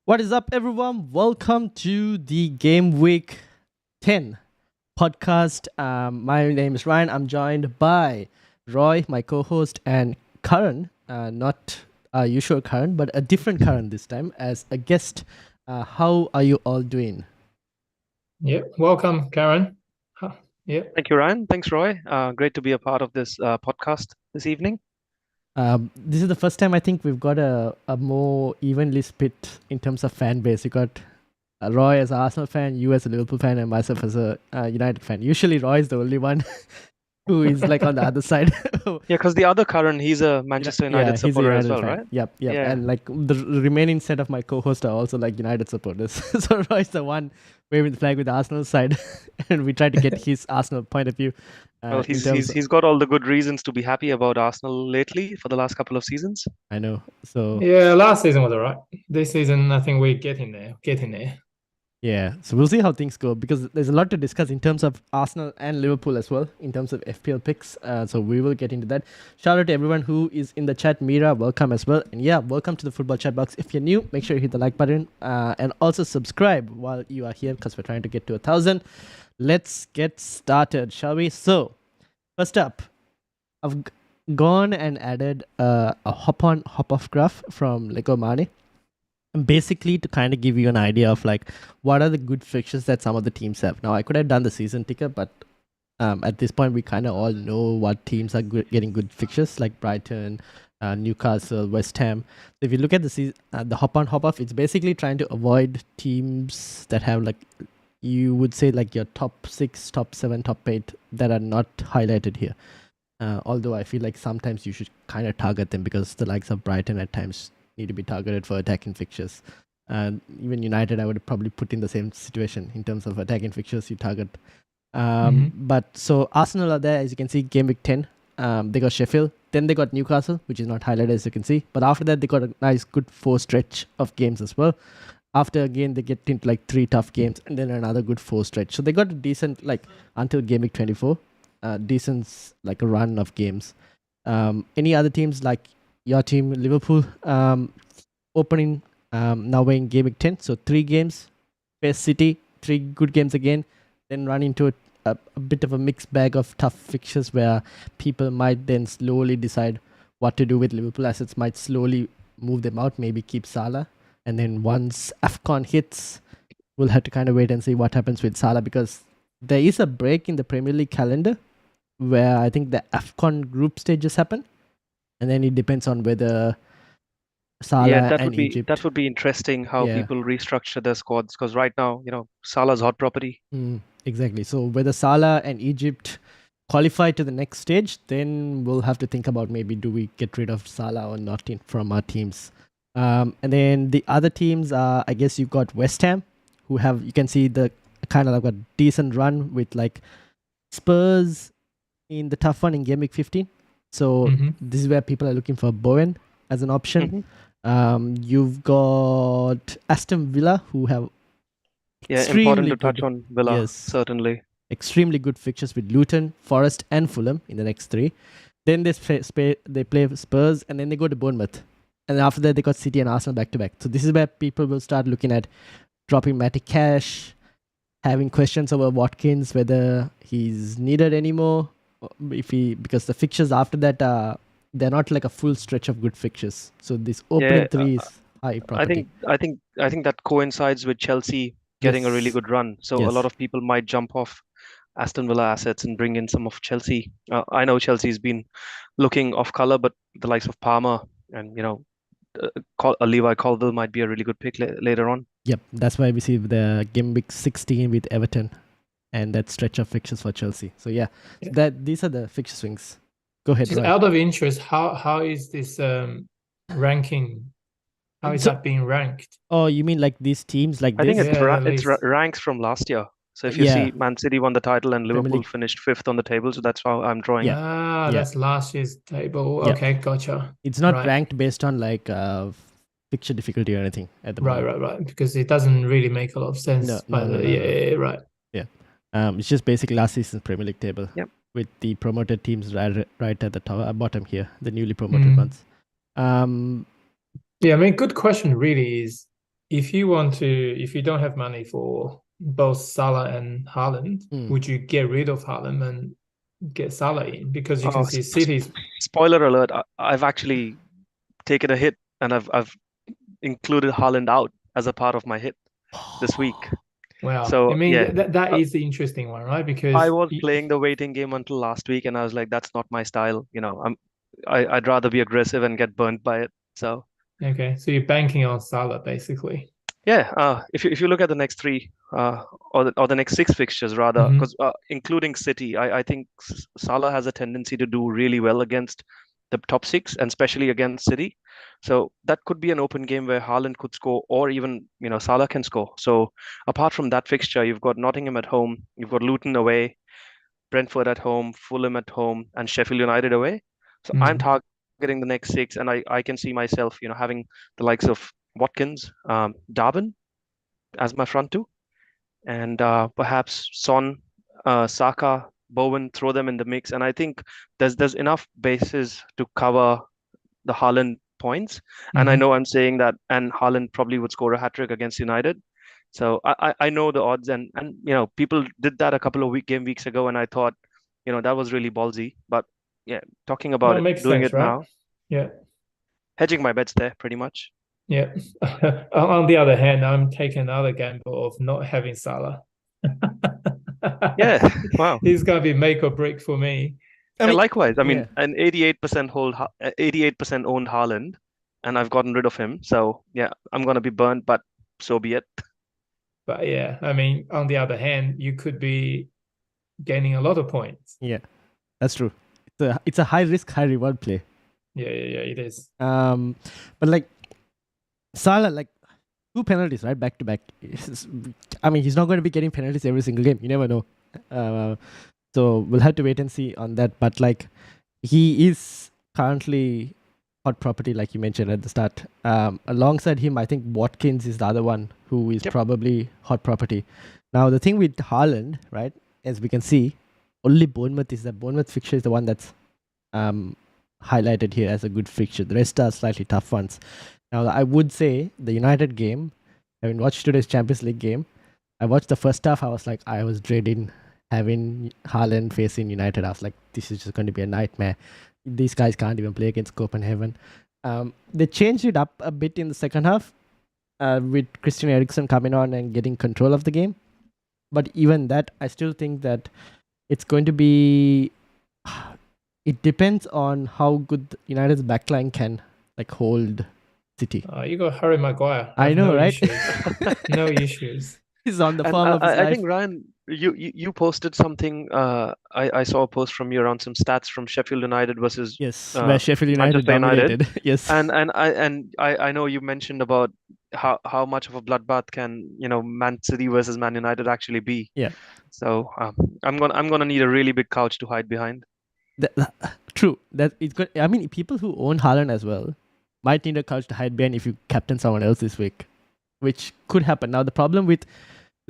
What is up, everyone? Welcome to the Game Week 10 podcast. My name is Ryan. I'm joined by Roy, my co-host, and Karan. Not our usual Karan, but a different Karan this time as a guest. How are you all doing? Yeah, welcome, Karen. Yeah, Thank you, Ryan. Thanks, Roy. Great to be a part of this podcast this evening. This is the first time I think we've got a more evenly split in terms of fan base. You got Roy as an Arsenal fan, you as a Liverpool fan, and myself as a United fan. Usually, Roy is the only one who is like on the other side. Yeah, because the other Karan, he's a Manchester United he's a supporter as United well, fan. right? Yep. Yeah. And like the remaining set of my co-hosts are also like United supporters. So Roy's the one waving the flag with the Arsenal side, and we try to get his Arsenal point of view. Well, he's got all the good reasons to be happy about Arsenal lately for the last couple of seasons. I know. So yeah. Last season was alright. This season, I think we're getting there. yeah, so we'll see how things go because there's a lot to discuss in terms of Arsenal and Liverpool as well in terms of FPL picks. So we will get into that. Shout out to everyone who is in the chat. Mira, welcome as well. And yeah, welcome to the Football Chatbox. If you're new, make sure you hit the like button and also subscribe while you are here because we're trying to get to 1,000. Let's get started, shall we? So first up, I've gone and added a hop-on, hop-off graph from Lego Mane. Basically to kind of give you an idea of like what are the good fixtures that some of the teams have. Now I could have done the season ticker, but at this point we kind of all know what teams are getting good fixtures like Brighton, Newcastle, West Ham. So if you look at the hop on hop off, it's basically trying to avoid teams that have like you would say like your top 6, top 7, top 8 that are not highlighted here. Although I feel like sometimes you should kind of target them because the likes of Brighton at times need to be targeted for attacking fixtures. Even United, I would probably put in the same situation in terms of attacking fixtures you target. But so Arsenal are there, as you can see, game week 10. They got Sheffield, then they got Newcastle, which is not highlighted as you can see. But after that, they got a nice, good 4 stretch of games as well. After again, they get into like 3 tough games and then another good 4 stretch. So they got a decent, like until game week 24, decent like a run of games. Any other teams like your team, Liverpool, opening now we're in game week 10. So 3 games, face City, 3 good games again, then run into a bit of a mixed bag of tough fixtures where people might then slowly decide what to do with Liverpool assets, might slowly move them out, maybe keep Salah. And then once AFCON hits, we'll have to kind of wait and see what happens with Salah because there is a break in the Premier League calendar where I think the AFCON group stages happen. And then it depends on whether Salah Egypt. That would be interesting how people restructure their squads because right now, Salah's hot property. Exactly. So whether Salah and Egypt qualify to the next stage, then we'll have to think about maybe do we get rid of Salah or not from our teams. And then the other teams are, I guess you got West Ham, who have, you can see the kind of like a decent run with like Spurs in the tough one in game week 15. So this is where people are looking for Bowen as an option. You've got Aston Villa, who have important to touch on Villa, yes, certainly. Extremely good fixtures with Luton, Forest, and Fulham in the next 3. Then they play Spurs, and then they go to Bournemouth. And after that, they got City and Arsenal back to back. So this is where people will start looking at dropping Matty Cash, having questions over Watkins, whether he's needed anymore. Because the fixtures after that they're not like a full stretch of good fixtures. So this opening 3 is high property. I think that coincides with Chelsea getting a really good run. So a lot of people might jump off Aston Villa assets and bring in some of Chelsea. I know Chelsea's been looking off color, but the likes of Palmer and Levi Colville might be a really good pick later on. Yep, that's why we see the game week 16 with Everton. And that stretch of fixtures for Chelsea. So these are the fixture swings. Go ahead. Just out of interest, how is this ranking? How is that being ranked? Oh, you mean like these teams like I this? think it's ranks from last year. So if you see Man City won the title and Liverpool finished 5th on the table, so that's how I'm drawing. That's last year's table. Okay, gotcha. It's not ranked based on like fixture difficulty or anything at the moment. Right. Because it doesn't really make a lot of sense. Right. It's just basically last season's Premier League table with the promoted teams right at the top, bottom here, the newly promoted ones. Yeah, I mean, good question really is if you don't have money for both Salah and Haaland, would you get rid of Haaland and get Salah in? Because you can see City's. Spoiler alert! I've actually taken a hit, and I've included Haaland out as a part of my hit this week. Wow. So I mean, yeah, that is the interesting one, right? Because I was playing the waiting game until last week, and I was like, that's not my style. I'd rather be aggressive and get burnt by it. So okay, so you're banking on Salah basically. yeah, if you look at the next three, or the next six fixtures rather, because including City, I think Salah has a tendency to do really well against the top six, and especially against City. So that could be an open game where Haaland could score, or even Salah can score. So apart from that fixture, you've got Nottingham at home, you've got Luton away, Brentford at home, Fulham at home, and Sheffield United away. So I'm targeting the next six, and I can see myself, having the likes of Watkins, Darwin as my front two, and perhaps Son, Saka, Bowen, throw them in the mix. And I think there's enough bases to cover the Haaland points. And I know I'm saying that, and Haaland probably would score a hat-trick against United. So I know the odds, and people did that a couple of game weeks ago, and I thought, that was really ballsy. But yeah, talking about doing sense, it right? now, yeah, hedging my bets there pretty much. Yeah. On the other hand, I'm taking another gamble of not having Salah. Yeah, wow. He's gonna be make or break for me. I mean, likewise. I mean, an 88% owned Haaland, and I've gotten rid of him. So yeah, I'm gonna be burnt, but so be it. But yeah, I mean, on the other hand, you could be gaining a lot of points. Yeah, that's true. It's a high risk, high reward play. Yeah, it is. But like Salah, like 2 penalties, right, back to back. I mean, he's not going to be getting penalties every single game. You never know. So we'll have to wait and see on that. But like, he is currently hot property, like you mentioned at the start. Alongside him, I think Watkins is the other one who is probably hot property. Now the thing with Haaland, right, as we can see, only Bournemouth fixture is the one that's highlighted here as a good fixture. The rest are slightly tough ones. Now, I would say the United game, having watched today's Champions League game, I watched the first half, I was dreading having Haaland facing United. I was like, this is just going to be a nightmare. These guys can't even play against Copenhagen. They changed it up a bit in the second half with Christian Eriksen coming on and getting control of the game. But even that, I still think that it's going to be... It depends on how good United's backline can hold City. You got Harry Maguire. I know, right? Issues. No issues. He's on the form of his life. I think, Ryan, you posted something. I saw a post from you around some stats from Sheffield United versus where Sheffield United dominated. Yes, and I know you mentioned about how much of a bloodbath can Man City versus Man United actually be. Yeah. So I'm gonna need a really big couch to hide behind. True. That it's good. I mean, people who own Haaland as well might need a couch to hide behind if you captain someone else this week, which could happen. Now, the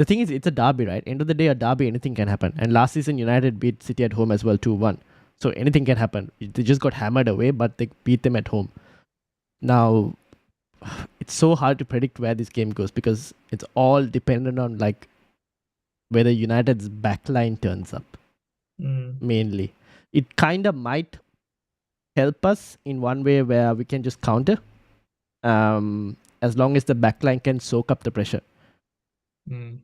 thing is, it's a derby, right? End of the day, a derby, anything can happen. And last season, United beat City at home as well, 2-1. So anything can happen. They just got hammered away, but they beat them at home. Now, it's so hard to predict where this game goes because it's all dependent on whether United's backline turns up, mainly. It kind of might help us in one way where we can just counter as long as the backline can soak up the pressure.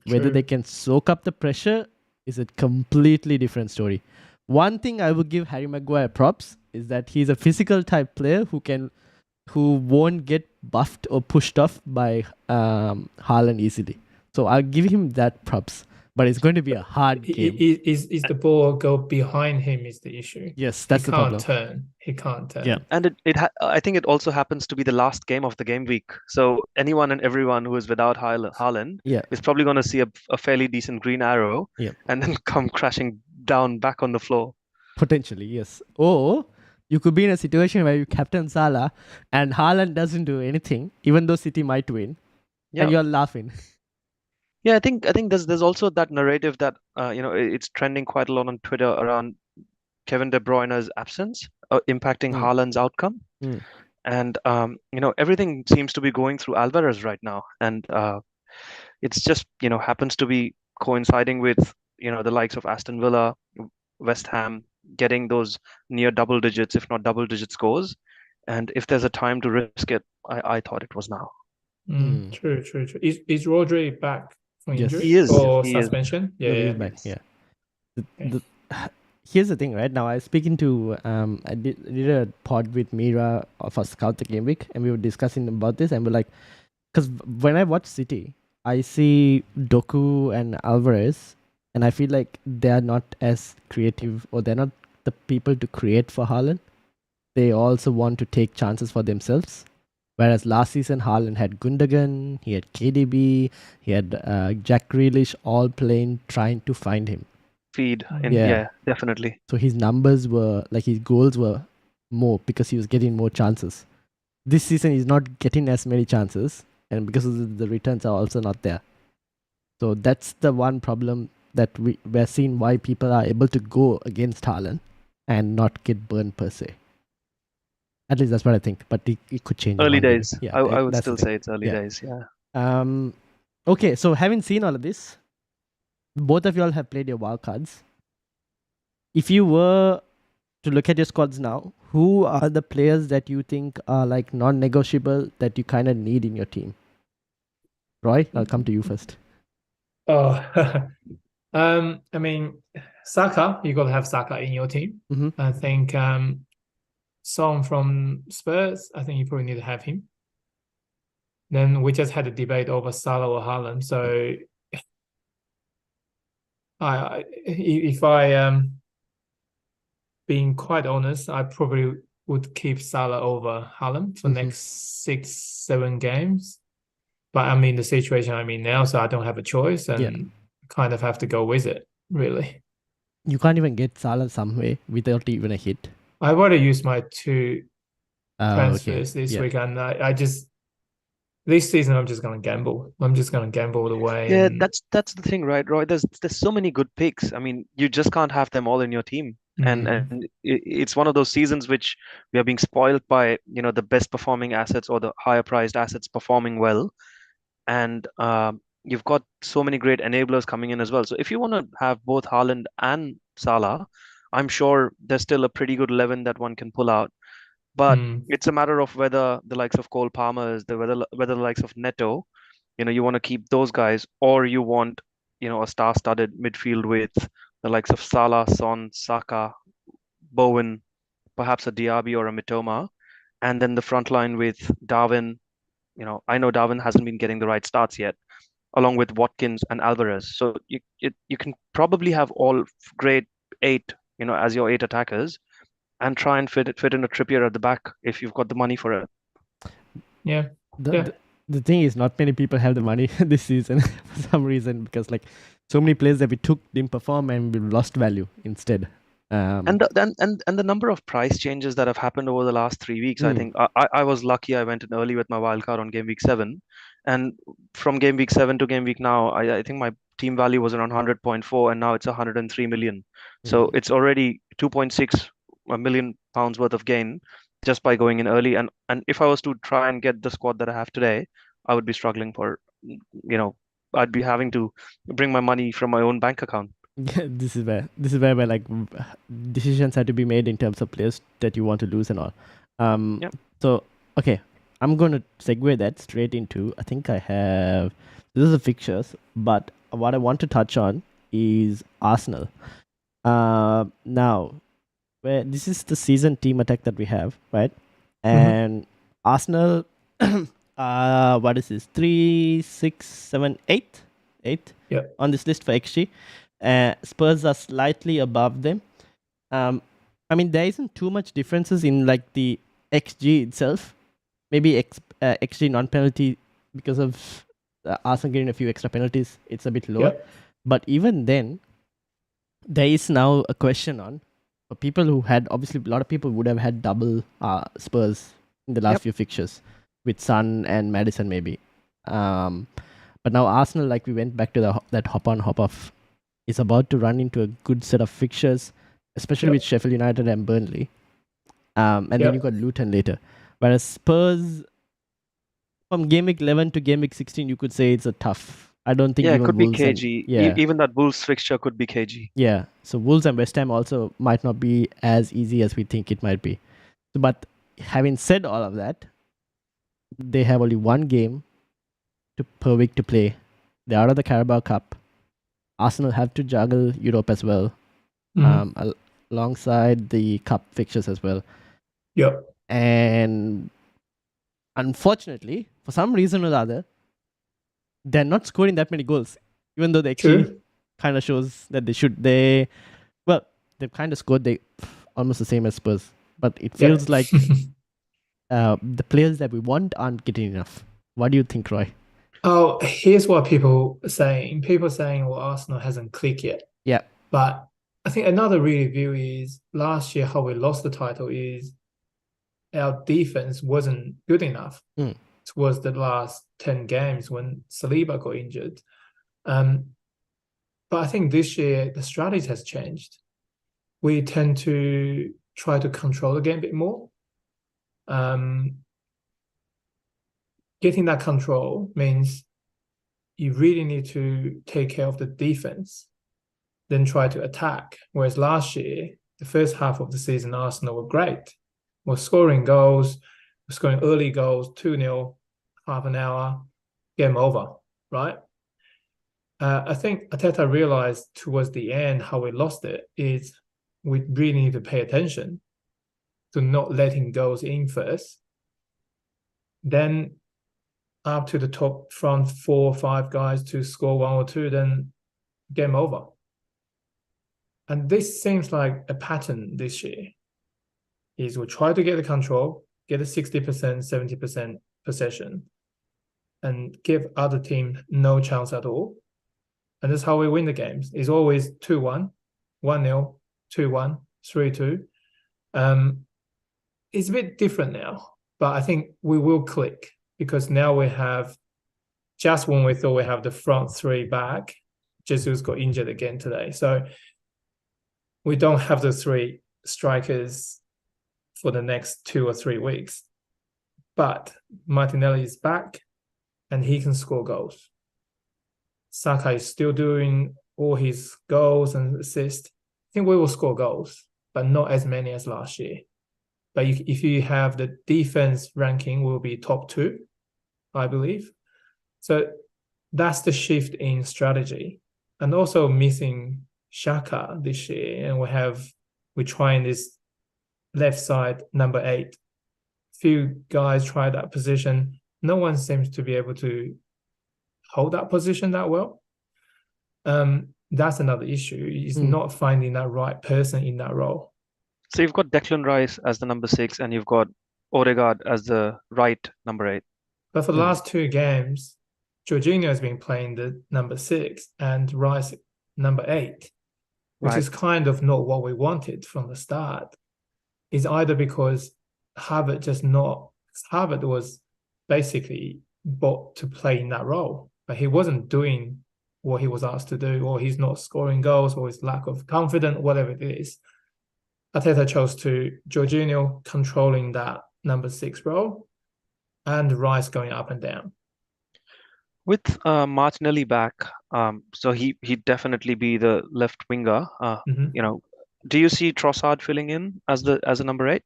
Whether they can soak up the pressure is a completely different story. One thing I would give Harry Maguire props is that he's a physical type player who won't get buffed or pushed off by Haaland easily. So I'll give him that props. But it's going to be a hard game. Is the ball go behind him is the issue. Yes, that's the problem. He can't turn. Yeah. And I think it also happens to be the last game of the game week. So anyone and everyone who is without Haaland is probably going to see a fairly decent green arrow and then come crashing down back on the floor. Potentially, yes. Or you could be in a situation where you captain Salah and Haaland doesn't do anything, even though City might win, and you're laughing. Yeah, I think there's also that narrative that it's trending quite a lot on Twitter around Kevin De Bruyne's absence impacting Haaland's outcome. And everything seems to be going through Alvarez right now, and it's just happens to be coinciding with the likes of Aston Villa, West Ham getting those near double digits, if not double digit scores. And if there's a time to risk it, I thought it was now. True. Is Rodri back from injury He is. or He is. suspension? No, he's back. Yeah. Here's the thing, right? Now I was speaking to I did a pod with Mira for Scout the Game Week, and we were discussing about this, and we're like, because when I watch City, I see Doku and Alvarez, and I feel like they are not as creative, or they're not the people to create for Haaland. They also want to take chances for themselves. Whereas last season, Haaland had Gundogan, he had KDB, he had Jack Grealish, all playing, trying to find him. Feed. Yeah, definitely. So his numbers were, like his goals were more because he was getting more chances. This season, he's not getting as many chances, and because of the returns are also not there. So that's the one problem that we're seeing why people are able to go against Haaland and not get burned per se. At least that's what I think, but it could change. Early days. Yeah, I would still say it's early days. Yeah. Okay, so having seen all of this, both of you all have played your wildcards. If you were to look at your squads now, who are the players that you think are like non-negotiable that you kind of need in your team? Roy, I'll come to you first. I mean, Saka, you got to have Saka in your team. I think Son from Spurs, I think you probably need to have him. Then we just had a debate over Salah or Haaland. So if I being quite honest, I probably would keep Salah over Haaland for next 6-7 games. But I'm in the situation I'm in now, so I don't have a choice and kind of have to go with it, really. You can't even get Salah some way without even a hit. I've already used my 2 transfers this week, and I just this season I'm just going to gamble. I'm just going to gamble the way. Yeah, that's the thing, right, Roy? There's so many good picks. I mean, you just can't have them all in your team, and it's one of those seasons which we are being spoiled by, the best performing assets or the higher priced assets performing well, and you've got so many great enablers coming in as well. So if you want to have both Haaland and Salah, I'm sure there's still a pretty good 11 that one can pull out. But it's a matter of whether the likes of Cole Palmer, whether the likes of Neto, you want to keep those guys, or you want, a star-studded midfield with the likes of Salah, Son, Saka, Bowen, perhaps a Diaby or a Mitoma, and then the front line with Darwin. I know Darwin hasn't been getting the right starts yet, along with Watkins and Alvarez. So you can probably have all great 8, as your 8 attackers, and try and fit in a Trippier at the back if you've got the money for it. Yeah. The thing is, not many people have the money this season for some reason, because like so many players that we took didn't perform and we lost value instead. And the number of price changes that have happened over the last 3 weeks, I think I was lucky. I went in early with my wildcard on game week 7, and from game week 7 to game week now, I think my team value was around 100.4, and now it's 103 million. So it's already 2.6 million pounds worth of gain just by going in early. And if I was to try and get the squad that I have today, I would be struggling for, I'd be having to bring my money from my own bank account. This is where like decisions have to be made in terms of players that you want to lose and all. So okay, I'm going to segue that straight into, I think I have, this is the fixtures, but what I want to touch on is Arsenal. Now, where this is the season team attack that we have, right? And Arsenal, what is this? 3, 6, 7, 8 on this list for XG. Spurs are slightly above them. I mean, there isn't too much differences in like the XG itself. Maybe XG non-penalty, because of Arsenal getting a few extra penalties, it's a bit lower. But even then, there is now a question on, for people who had, obviously a lot of people would have had double Spurs in the last few fixtures with Son and Maddison maybe. But now Arsenal, like we went back to that hop on hop off, is about to run into a good set of fixtures, especially with Sheffield United and Burnley. And then you got Luton later. Whereas Spurs, from game week 11 to game week 16, you could say it's a tough. I don't think Yeah, it even could be Wolves and KG. yeah, Even that Wolves fixture could be KG. yeah. So Wolves and West Ham also might not be as easy as we think it might be. But having said all of that, they have only one game per week to play. They're out of the Carabao Cup. Arsenal have to juggle Europe as well, alongside the cup fixtures as well. Yep. And unfortunately, for some reason or the other, they're not scoring that many goals, even though they actually kind of shows that they should. They've kind of scored almost the same as Spurs, but it feels like the players that we want aren't getting enough. What do you think, Roy? Oh, here's what people are saying. People are saying, well, Arsenal hasn't clicked yet. Yeah. But I think another real view is last year how we lost the title is our defense wasn't good enough towards the last 10 games when Saliba got injured. But I think this year the strategy has changed. We tend to try to control the game a bit more. Getting that control means you really need to take care of the defense, then try to attack. Whereas last year, the first half of the season, Arsenal were great. We're scoring goals, we're scoring early goals, 2-0, half an hour, game over, right? I think Arteta realized towards the end how we lost it is we really need to pay attention to not letting goals in first. Then up to the top front 4 or 5 guys to score 1 or 2, then game over. And this seems like a pattern this year. Is we try to get the control, get a 60%, 70% possession, and give other team no chance at all. And that's how we win the games. It's always 2-1, 1-0, 2-1, 3-2. It's a bit different now, but I think we will click because now we have, just when we thought we have the front 3 back, Jesus got injured again today. So we don't have the 3 strikers for the next 2 or 3 weeks. But Martinelli is back and he can score goals. Saka is still doing all his goals and assists. I think we will score goals, but not as many as last year. But if you have the defense ranking, will be top 2, I believe. So that's the shift in strategy. And also missing Saka this year. And we're trying this left side, number 8. Few guys try that position. No one seems to be able to hold that position that well. That's another issue. Is not finding that right person in that role. So you've got Declan Rice as the number 6 and you've got Odegaard as the right number 8. But for the last 2 games, Jorginho has been playing the number 6 and Rice number 8, which is kind of not what we wanted from the start. Is either because Harvard was basically bought to play in that role, but he wasn't doing what he was asked to do, or he's not scoring goals, or his lack of confidence, whatever it is. Arteta chose to Jorginho controlling that number 6 role and Rice going up and down. With Martinelli back, so he'd definitely be the left winger. Do you see Trossard filling in as a number 8?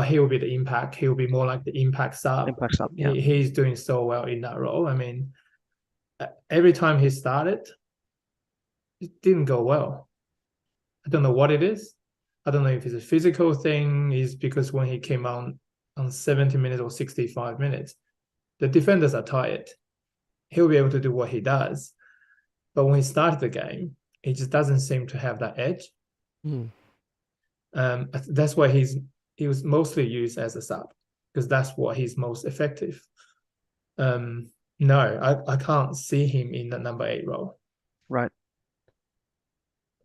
He will be the impact. He will be more like the impact sub. Yeah. He's doing so well in that role. I mean, every time he started, it didn't go well. I don't know what it is. I don't know if it's a physical thing. Is because when he came on 70 minutes or 65 minutes, the defenders are tired. He'll be able to do what he does. But when he started the game, he just doesn't seem to have that edge. That's why he was mostly used as a sub, because that's what he's most effective. No, I can't see him in the number 8 role. Right.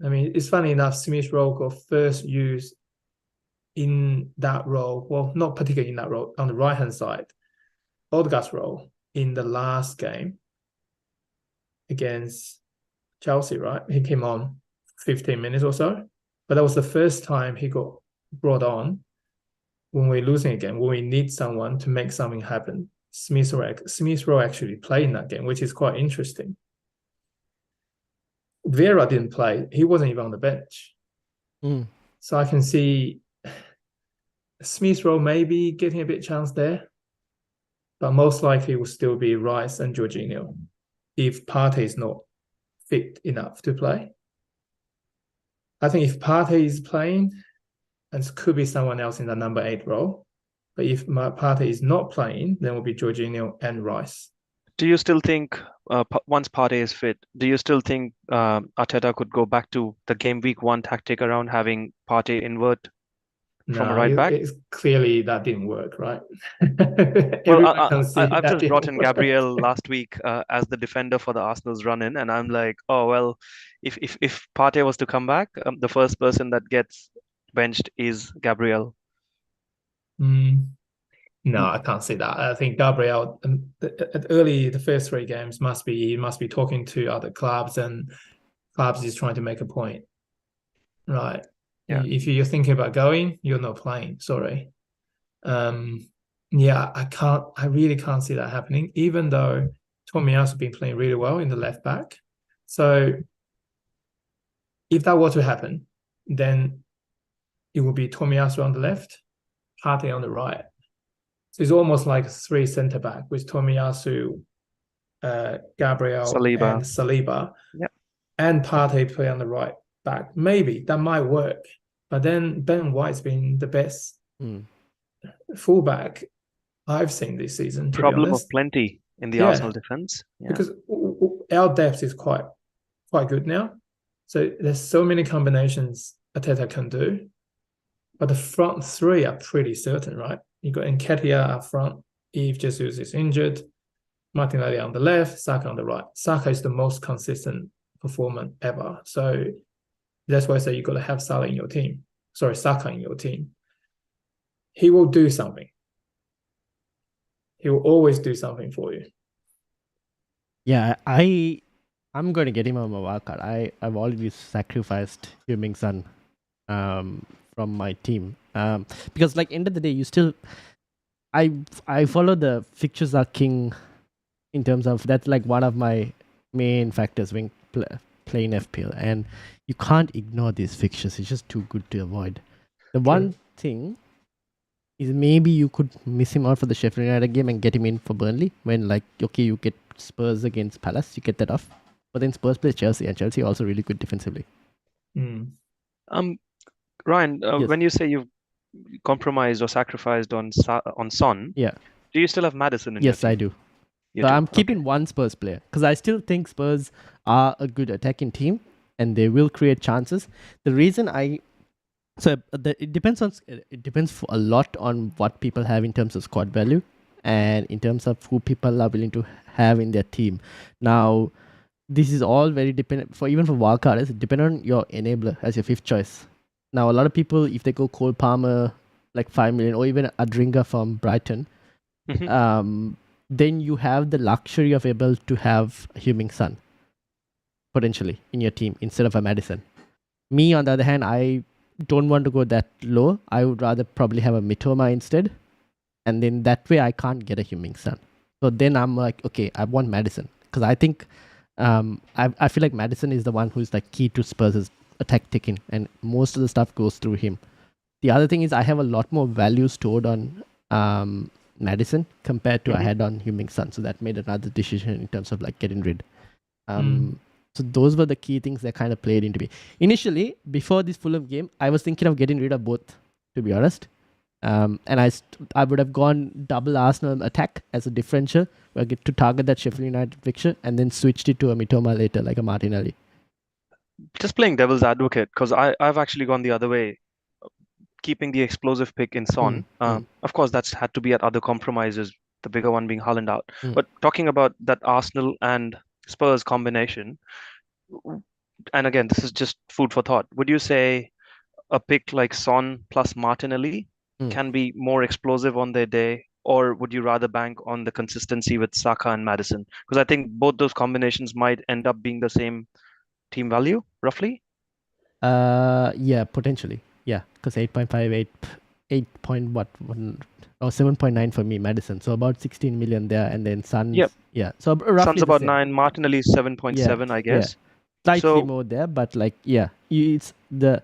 I mean, it's funny enough, Smith Rowe got first used in that role. Well, not particularly in that role, on the right-hand side. Odegaard's role in the last game against Chelsea, right? He came on 15 minutes or so. But that was the first time he got brought on when we're losing a game, when we need someone to make something happen, Smith Rowe actually played in that game, which is quite interesting. Vieira didn't play. He wasn't even on the bench. So I can see Smith Rowe maybe getting a bit chance there, but most likely it will still be Rice and Jorginho if Partey is not fit enough to play. I think if Partey is playing, and it could be someone else in the number 8 role, but if Partey is not playing, then it will be Jorginho and Rice. Do you still think, once Partey is fit, do you still think Arteta could go back to the game week 1 tactic around having Partey invert from a right back? It's clearly that didn't work, right? Well, I've just brought in Gabriel last week as the defender for the Arsenal's run-in, and I'm like, oh, well, if Partey was to come back, the first person that gets benched is Gabriel. No, I can't see that. I think Gabriel, the first 3 games, he must be talking to other clubs, and clubs is trying to make a point, right? Yeah. If you're thinking about going, you're not playing. Sorry. I really can't see that happening, even though Tomiyasu has been playing really well in the left back. So if that were to happen, then it would be Tomiyasu on the left, Partey on the right. So it's almost like 3 centre back with Tomiyasu, Gabriel, Saliba. and Saliba, and Partey play on the right back. Maybe that might work, but then Ben White's been the best fullback I've seen this season. Problem of plenty in the Arsenal defense, because our depth is quite good now. So there's so many combinations Arteta can do, but the front 3 are pretty certain, right? You got Nketiah up front if Jesus is injured, Martinelli on the left, Saka on the right. Saka is the most consistent performer ever. So that's why I say you got to have Saka in your team. He will do something. He will always do something for you. Yeah, I'm going to get him on my wildcard. I've always sacrificed Heung-min Son from my team. Because like end of the day, you still I follow the fixtures are king in terms of that's like one of my main factors when playing FPL, and you can't ignore these fixtures. It's just too good to avoid. The one thing is maybe you could miss him out for the Sheffield United game and get him in for Burnley when you get Spurs against Palace, you get that off. But then Spurs play Chelsea, and Chelsea also really good defensively. Ryan, when you say you've compromised or sacrificed on Son, do you still have Maddison in your team? I do. So I'm keeping one Spurs player because I still think Spurs are a good attacking team and they will create chances. The reason it depends a lot on what people have in terms of squad value and in terms of who people are willing to have in their team. Now, this is all very dependent even for wildcarders. It depends on your enabler as your 5th choice. Now, a lot of people, if they go Cole Palmer, like 5 million, or even Adingra from Brighton, then you have the luxury of able to have Heung-min Son potentially in your team instead of a Maddison. Me, on the other hand, I don't want to go that low. I would rather probably have a Mitoma instead, and then that way I can't get a Heung-min Son. So then I'm like, okay, I want Maddison because I think I feel like Maddison is the one who's like key to Spurs' attack taking, and most of the stuff goes through him. The other thing is I have a lot more value stored on Maddison compared to I had on Heung-min Son, so that made another decision in terms of like getting rid. So those were the key things that kind of played into me. Initially, before this Fulham game, I was thinking of getting rid of both, to be honest. And I would have gone double Arsenal attack as a differential, where I get to target that Sheffield United fixture, and then switched it to a Mitoma later, like a Martinelli. Just playing devil's advocate, because I've actually gone the other way, keeping the explosive pick in Son. Of course, that's had to be at other compromises, the bigger one being Haaland out. But talking about that Arsenal and Spurs combination, and again, this is just food for thought. Would you say a pick like Son plus Martinelli can be more explosive on their day, or would you rather bank on the consistency with Saka and Maddison? Because I think both those combinations might end up being the same team value, roughly. Yeah, potentially. Yeah, because 8.58 7.9 for me, Maddison. So about 16 million there, and then Son. Yep. Yeah. So roughly Son's the about same. 9. Martinelli is 7.7, I guess. Slightly So more there, but like it's the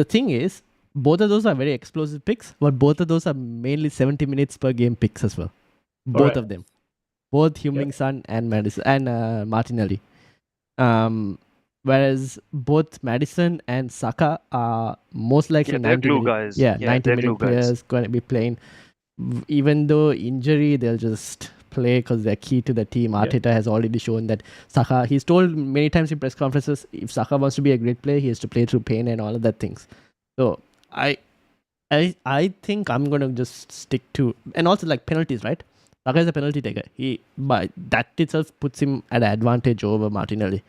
thing is, both of those are very explosive picks, but both of those are mainly 70 minutes per game picks as well. Both Correct. of them, both Heung-min Son and Maddison and Martinelli. Whereas both Maddison and Saka are most likely 90 glue minute, guys. 90 minute players going to be playing. Even though injury, they'll just play because they're key to the team. Arteta has already shown that Saka, he's told many times in press conferences, if Saka wants to be a great player, he has to play through pain and all of that things. So I think I'm going to just stick to, and also like penalties, right? Saka is a penalty taker. But that itself puts him at an advantage over Martinelli.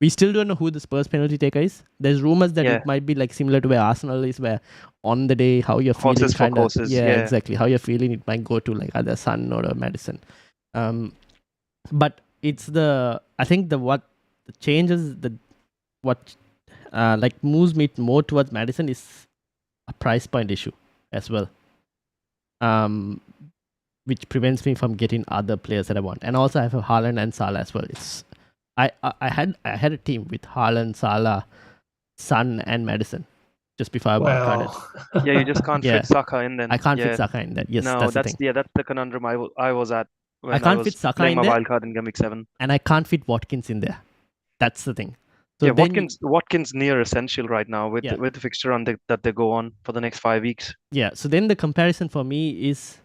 We still don't know who the Spurs penalty taker is. There's rumors that it might be like similar to where Arsenal is, where on the day how you're feeling, kind of exactly how you're feeling, it might go to like either Son or Maddison. But it's I think what changes like moves me more towards Maddison is a price point issue as well. Which prevents me from getting other players that I want. And also I have Haaland and Salah as well. I had a team with Haaland, Salah, Son and Maddison just before I wildcarded. You just can't fit Saka in then. I can't fit Saka in that. Yes, no, that's the conundrum I was at when I can't fit Saka in my there, wildcard in Gameweek 7. and I can't fit Watkins in there. That's the thing. So Watkins near essential right now with the fixture run that they go on for the next 5 weeks. Yeah, so then the comparison for me is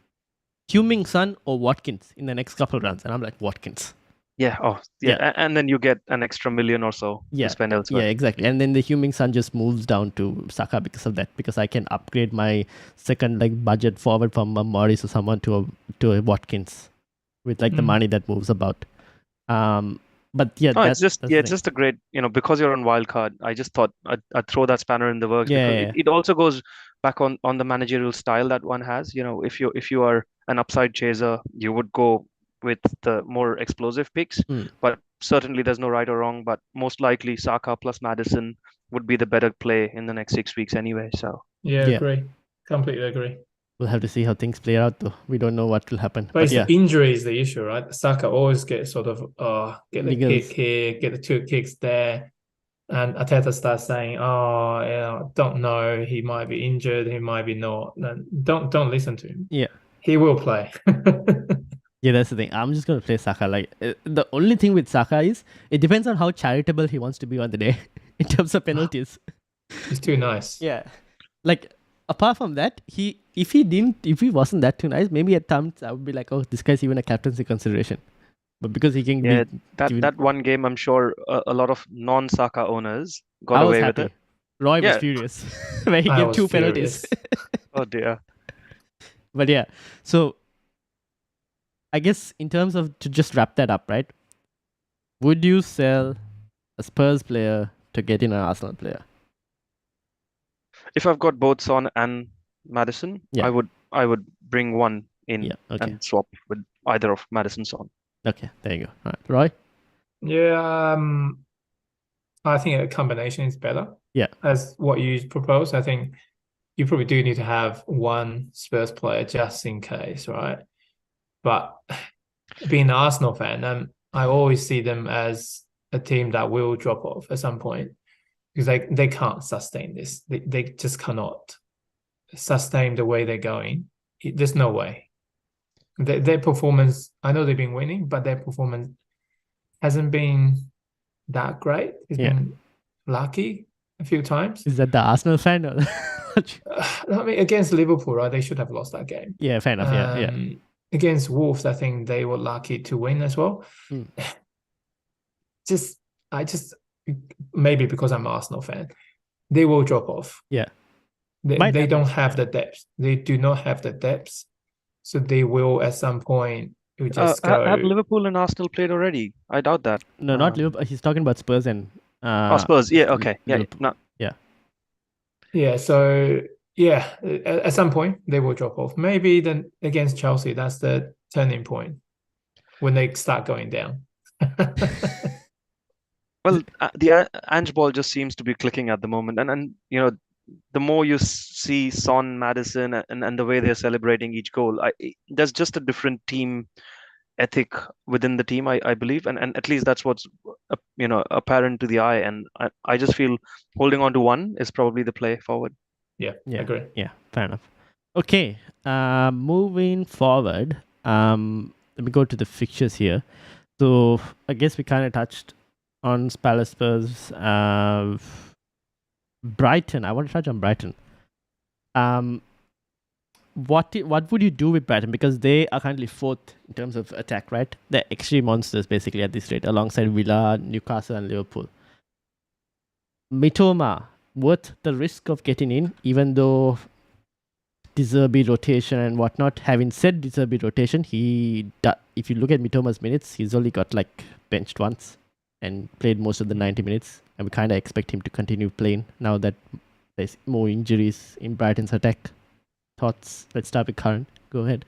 Heung-min Son or Watkins in the next couple of runs, and I'm like Watkins. And then you get an extra million or so to spend elsewhere. Yeah, exactly. And then the Heung-min Son just moves down to Saka because of that, because I can upgrade my second like budget forward from a Morris or someone to a Watkins with like the money that moves about. But it's just a great, because you're on wildcard, I just thought I'd throw that spanner in the works. It also goes back on the managerial style that one has. If you are an upside chaser, you would go with the more explosive picks, but certainly there's no right or wrong, but most likely Saka plus Maddison would be the better play in the next 6 weeks anyway. So agree, completely agree. We'll have to see how things play out though. We don't know what will happen. But injury is the issue, right? Saka always gets sort of get the kick here, get the 2 kicks there, and Arteta starts saying, don't know, he might be injured, he might be not. Don't listen to him. Yeah, he will play. Yeah, that's the thing. I'm just going to play Saka. Like the only thing with Saka is it depends on how charitable he wants to be on the day in terms of penalties. He's too nice. Yeah, like apart from that, if he wasn't that too nice, maybe at times I would be like, oh, this guy's even a captaincy consideration. But because he can that one game, I'm sure a lot of non-Saka owners got away with it. Roy was furious where he gave 2 penalties. Oh dear. But yeah, so I guess in terms of, to just wrap that up, right? Would you sell a Spurs player to get in an Arsenal player? If I've got both Son and Maddison, I would bring one in and swap with either of Maddison Son. Okay, there you go. All right, Roy? Yeah, I think a combination is better. Yeah. As what you propose, I think you probably do need to have one Spurs player just in case, right? But being an Arsenal fan, I always see them as a team that will drop off at some point because they can't sustain this. They just cannot sustain the way they're going. There's no way. Their performance, I know they've been winning, but their performance hasn't been that great. It's been lucky a few times. Is that the Arsenal fan? Or I mean, against Liverpool, right? They should have lost that game. Yeah, fair enough. Yeah. Against Wolves, I think they were lucky to win as well. I just maybe because I'm an Arsenal fan, they will drop off. Yeah. They don't have the depth. They do not have the depth. So they will at some point just go. Have Liverpool and Arsenal played already? I doubt that. No, not Liverpool. He's talking about Spurs and Spurs. Yeah, okay. Yeah, so at some point they will drop off. Maybe then against Chelsea, that's the turning point when they start going down. Well, the Ange ball just seems to be clicking at the moment, and the more you see Son, Maddison, and the way they're celebrating each goal, there's just a different team ethic within the team, I believe, and at least that's what's apparent to the eye. And I just feel holding on to one is probably the play forward. Yeah, agree. Yeah, fair enough. Okay, moving forward, let me go to the fixtures here. So I guess we kind of touched on Palace, Spurs, Brighton. I want to touch on Brighton. What would you do with Brighton? Because they are currently fourth in terms of attack, right? They're extreme monsters basically at this rate, alongside Villa, Newcastle, and Liverpool. Mitoma, worth the risk of getting in, even though De Zerbi rotation and whatnot. Having said De Zerbi rotation, if you look at Mitoma's minutes, he's only got like benched once and played most of the 90 minutes. And we kind of expect him to continue playing now that there's more injuries in Brighton's attack. Thoughts? Let's start with Karan. Go ahead.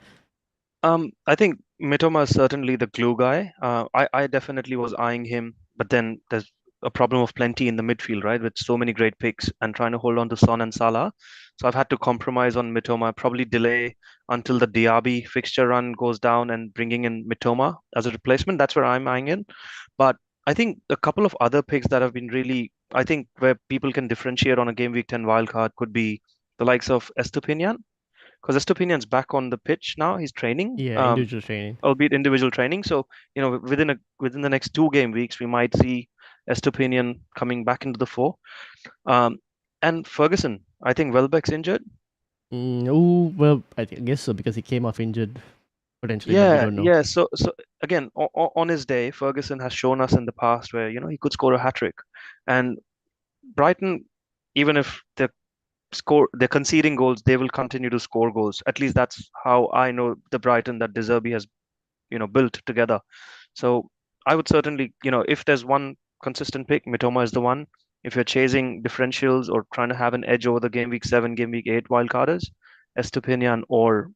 I think Mitoma is certainly the glue guy. I definitely was eyeing him, but then there's a problem of plenty in the midfield, right? With so many great picks and trying to hold on to Son and Salah. So I've had to compromise on Mitoma, probably delay until the Diaby fixture run goes down and bringing in Mitoma as a replacement. That's where I'm eyeing in. But I think a couple of other picks that have been really, I think, where people can differentiate on a Game Week 10 wildcard could be the likes of Estupinian. Because Estupinian's back on the pitch now. He's training. Yeah, individual training. Albeit individual training. So, within the next 2 game weeks, we might see Estupinian coming back into the fore. And Ferguson, I think Welbeck's injured. Well, I guess so, because he came off injured potentially. But we don't know. Yeah. So again, on his day, Ferguson has shown us in the past where he could score a hat-trick. And Brighton, even if they're conceding goals, they will continue to score goals. At least that's how I know the Brighton that De Zerbi has built together. So I would certainly, if there's one consistent pick, Mitoma is the one. If you're chasing differentials or trying to have an edge over the Game Week 7, Game Week 8 wildcarders, Estupinian or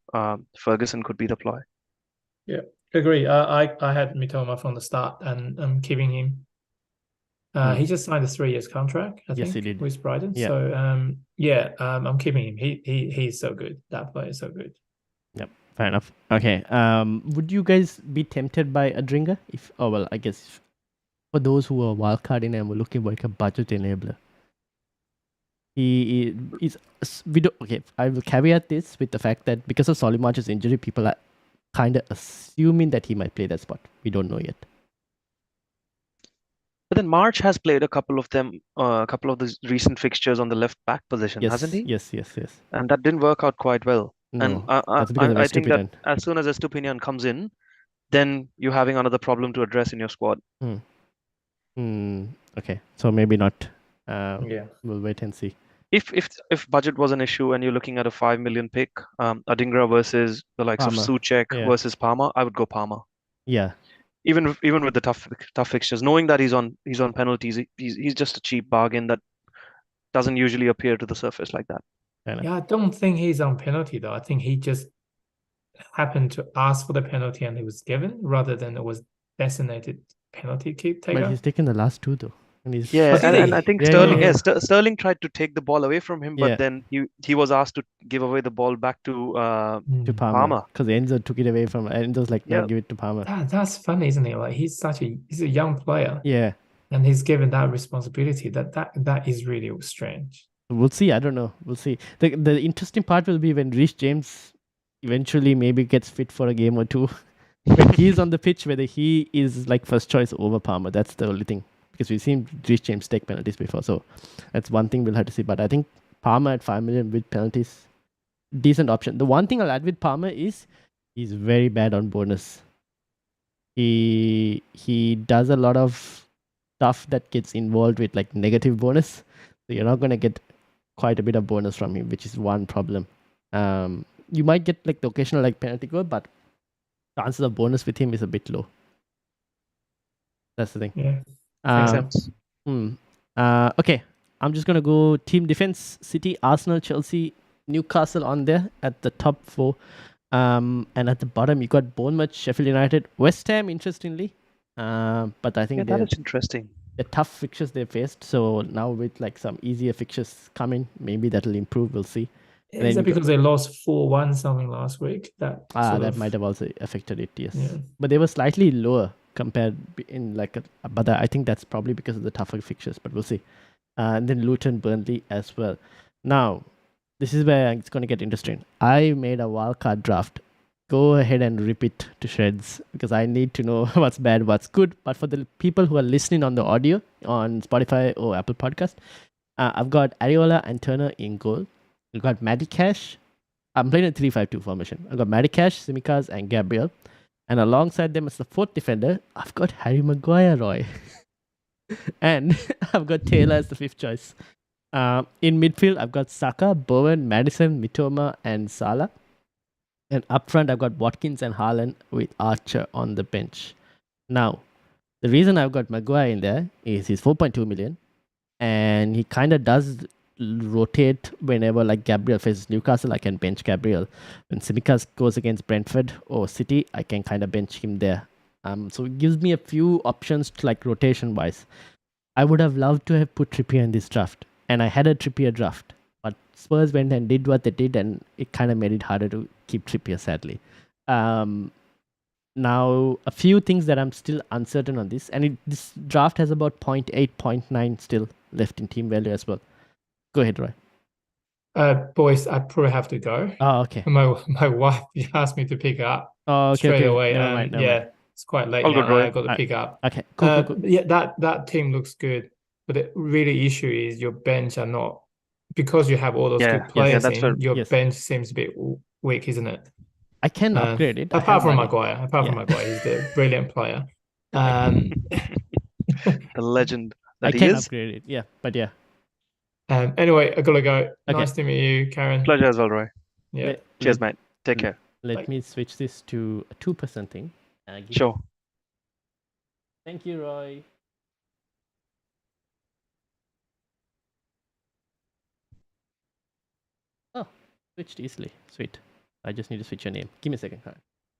Ferguson could be the ploy. Yeah, agree. I had Mitoma from the start, and I'm keeping him. He just signed a 3 years contract, I think, he did. with Brighton. Yeah. So I'm keeping him. He's so good. That player is so good. Yep, fair enough. Okay. Would you guys be tempted by Adingra? I guess for those who are wildcarding and were looking for like a budget enabler. I will caveat this with the fact that because of Solimarch's injury, people are kind of assuming that he might play that spot. We don't know yet. But then March has played a couple of the recent fixtures on the left back position, hasn't he? Yes. And that didn't work out quite well. No, and I think that as soon as Estupinian comes in, then you're having another problem to address in your squad. Okay, so maybe not. We'll wait and see. If budget was an issue and you're looking at a 5 million pick, Adingra versus the likes Palmer. of Souček versus Palmer, I would go Palmer. Yeah. Even with the tough fixtures, knowing that he's on penalties, he's just a cheap bargain that doesn't usually appear to the surface like that. Yeah, I don't think he's on penalty though. I think he just happened to ask for the penalty and it was given, rather than it was designated penalty kick taker. But he's taken the last 2 though. And I think Sterling Sterling tried to take the ball away from him, but then he was asked to give away the ball back to Palmer. Because Enzo took it away from Enzo's like, no, give it to Palmer. That's funny, isn't it? Like he's a young player. Yeah. And he's given that responsibility. That is really strange. We'll see. I don't know. We'll see. The interesting part will be when Reece James eventually maybe gets fit for a game or 2. When he's on the pitch, whether he is like first choice over Palmer. That's the only thing. Because we've seen Reece James take penalties before. So that's one thing we'll have to see. But I think Palmer at 5 million with penalties, decent option. The one thing I'll add with Palmer is he's very bad on bonus. He does a lot of stuff that gets involved with like negative bonus. So you're not going to get quite a bit of bonus from him, which is one problem. You might get like the occasional like penalty goal, but chances of bonus with him is a bit low. That's the thing. Yeah. Makes sense. Okay, I'm just going to go team defense. City, Arsenal, Chelsea, Newcastle on there at the top 4. And at the bottom, you got Bournemouth, Sheffield United, West Ham, interestingly. But I think that is interesting. the tough fixtures they faced. So now with like some easier fixtures coming, maybe that'll improve. We'll see. And Is then that because they lost 4-1 something last week? That might have also affected it. Yes, Yeah. but they were slightly lower compared in like. But I think that's probably because of the tougher fixtures. But we'll see. And then Luton, Burnley as well. Now, this is where it's going to get interesting. I made a wildcard draft. Go ahead and rip it to shreds because I need to know what's bad, what's good. But for the people who are listening on the audio on Spotify or Apple Podcast, I've got Areola and Turner in goal. We've got Matty Cash. I'm playing a 3-5-2 formation. I've got Matty Cash, Tsimikas, and Gabriel. And alongside them as the fourth defender, I've got Harry Maguire, Roy. And I've got Taylor as the fifth choice. In midfield, I've got Saka, Bowen, Maddison, Mitoma, and Salah. And up front, I've got Watkins and Haaland with Archer on the bench. Now, the reason I've got Maguire in there is he's 4.2 million. And he kind of does rotate whenever like Gabriel faces Newcastle. I can bench Gabriel. When Tsimikas goes against Brentford or City, I can kind of bench him there. So it gives me a few options to like rotation wise. I would have loved to have put Trippier in this draft, and I had a Trippier draft, but Spurs went and did what they did, and it kind of made it harder to keep Trippier, sadly. Now, a few things that I'm still uncertain on this, and this draft has about 0.8, 0.9 still left in team value as well. Go ahead, Roy. Boys, I probably have to go. Oh, okay. My wife asked me to pick up straight away. Never mind. It's quite late All now. good, Roy. I got to pick up. Okay, cool. Yeah, that team looks good, but the really issue is your bench are not, because you have all those good players that's fair. your bench seems a bit weak, isn't it? I can upgrade it. Apart from Maguire, he's the brilliant player. The legend that I he can is. upgrade it. Yeah, but yeah. Anyway, I gotta go. Okay. Nice to meet you, Karan. Pleasure as well, Roy. Yeah. Cheers, mate. Take care. Let me switch this to a 2% thing. Sure. Thank you, Roy. Oh, switched easily. Sweet. I just need to switch your name. Give me a second.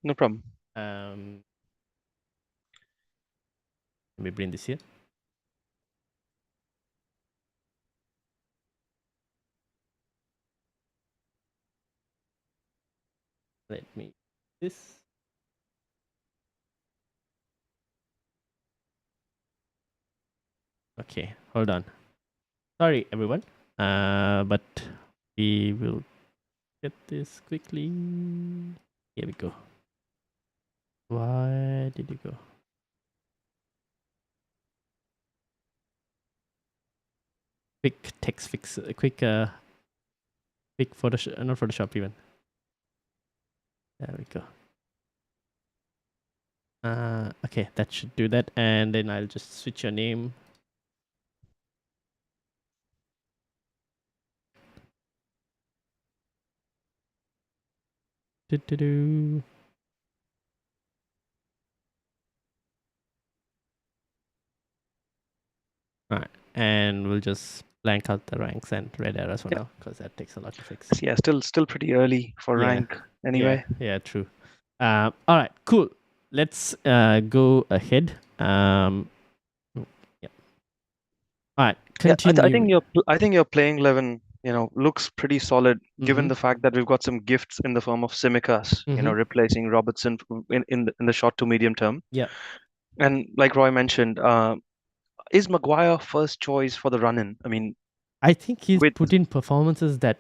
No problem. Let me bring this here. Let me this. Okay, hold on. Sorry, everyone. But we will get this quickly. Here we go. Why did you go? Quick text fix. Quick Photoshop. Not Photoshop even. There we go. Okay, that should do that, and then I'll just switch your name. Alright, and we'll just blank out the ranks and red arrows for now, because that takes a lot to fix. Yeah, still pretty early for rank anyway. Yeah, true. Alright, cool. Let's go ahead. Alright, continue. I think your playing 11, looks pretty solid, given the fact that we've got some gifts in the form of Tsimikas, replacing Robertson in the short to medium term. Yeah. And like Roy mentioned, is Maguire first choice for the run-in? I mean, I think he's put in performances that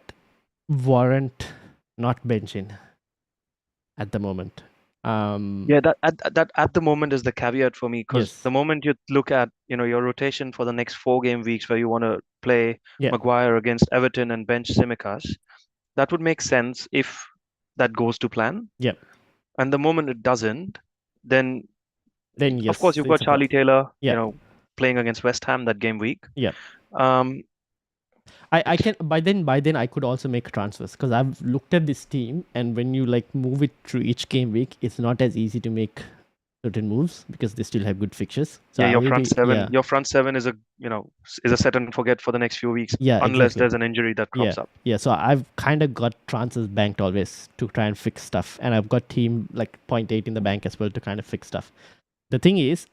warrant not benching at the moment. That at the moment is the caveat for me, because the moment you look at your rotation for the next 4 game weeks where you want to play Maguire against Everton and bench Tsimikas, that would make sense if that goes to plan. Yeah. And the moment it doesn't, then yes, of course you've got Charlie Taylor, playing against West Ham that game week. Yeah. I can by then I could also make transfers, because I've looked at this team, and when you like move it through each game week, it's not as easy to make certain moves because they still have good fixtures. So your front seven is a set and forget for the next few weeks. Unless there's an injury that crops up. Yeah, so I've kind of got transfers banked always to try and fix stuff, and I've got team like 0.8 in the bank as well to kind of fix stuff. The thing is,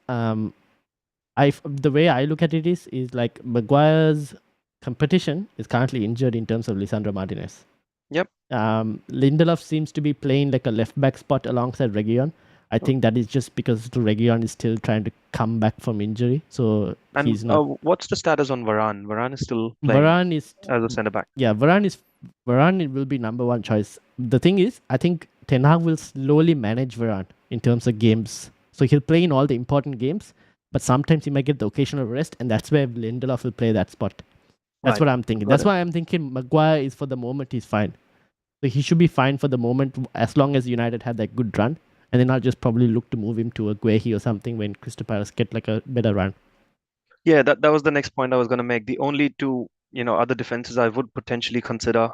the way I look at it is like Maguire's competition is currently injured in terms of Lisandro Martinez. Yep. Lindelof seems to be playing like a left back spot alongside Reguilon. I think that is just because Reguilon is still trying to come back from injury, so And he's not. what's the status on Varane? Varane is still playing Varane is as a centre back. Yeah, Varane will be number one choice. The thing is, I think Ten Hag will slowly manage Varane in terms of games. So he'll play in all the important games, but sometimes he might get the occasional rest, and that's where Lindelof will play that spot. That's Right. what I'm thinking. Got That's it. why I'm thinking Maguire is for the moment he's fine. So he should be fine for the moment as long as United have that good run. And then I'll just probably look to move him to a Guehi or something when Crystal Palace get like a better run. Yeah, that was the next point I was going to make. The only two, other defenses I would potentially consider,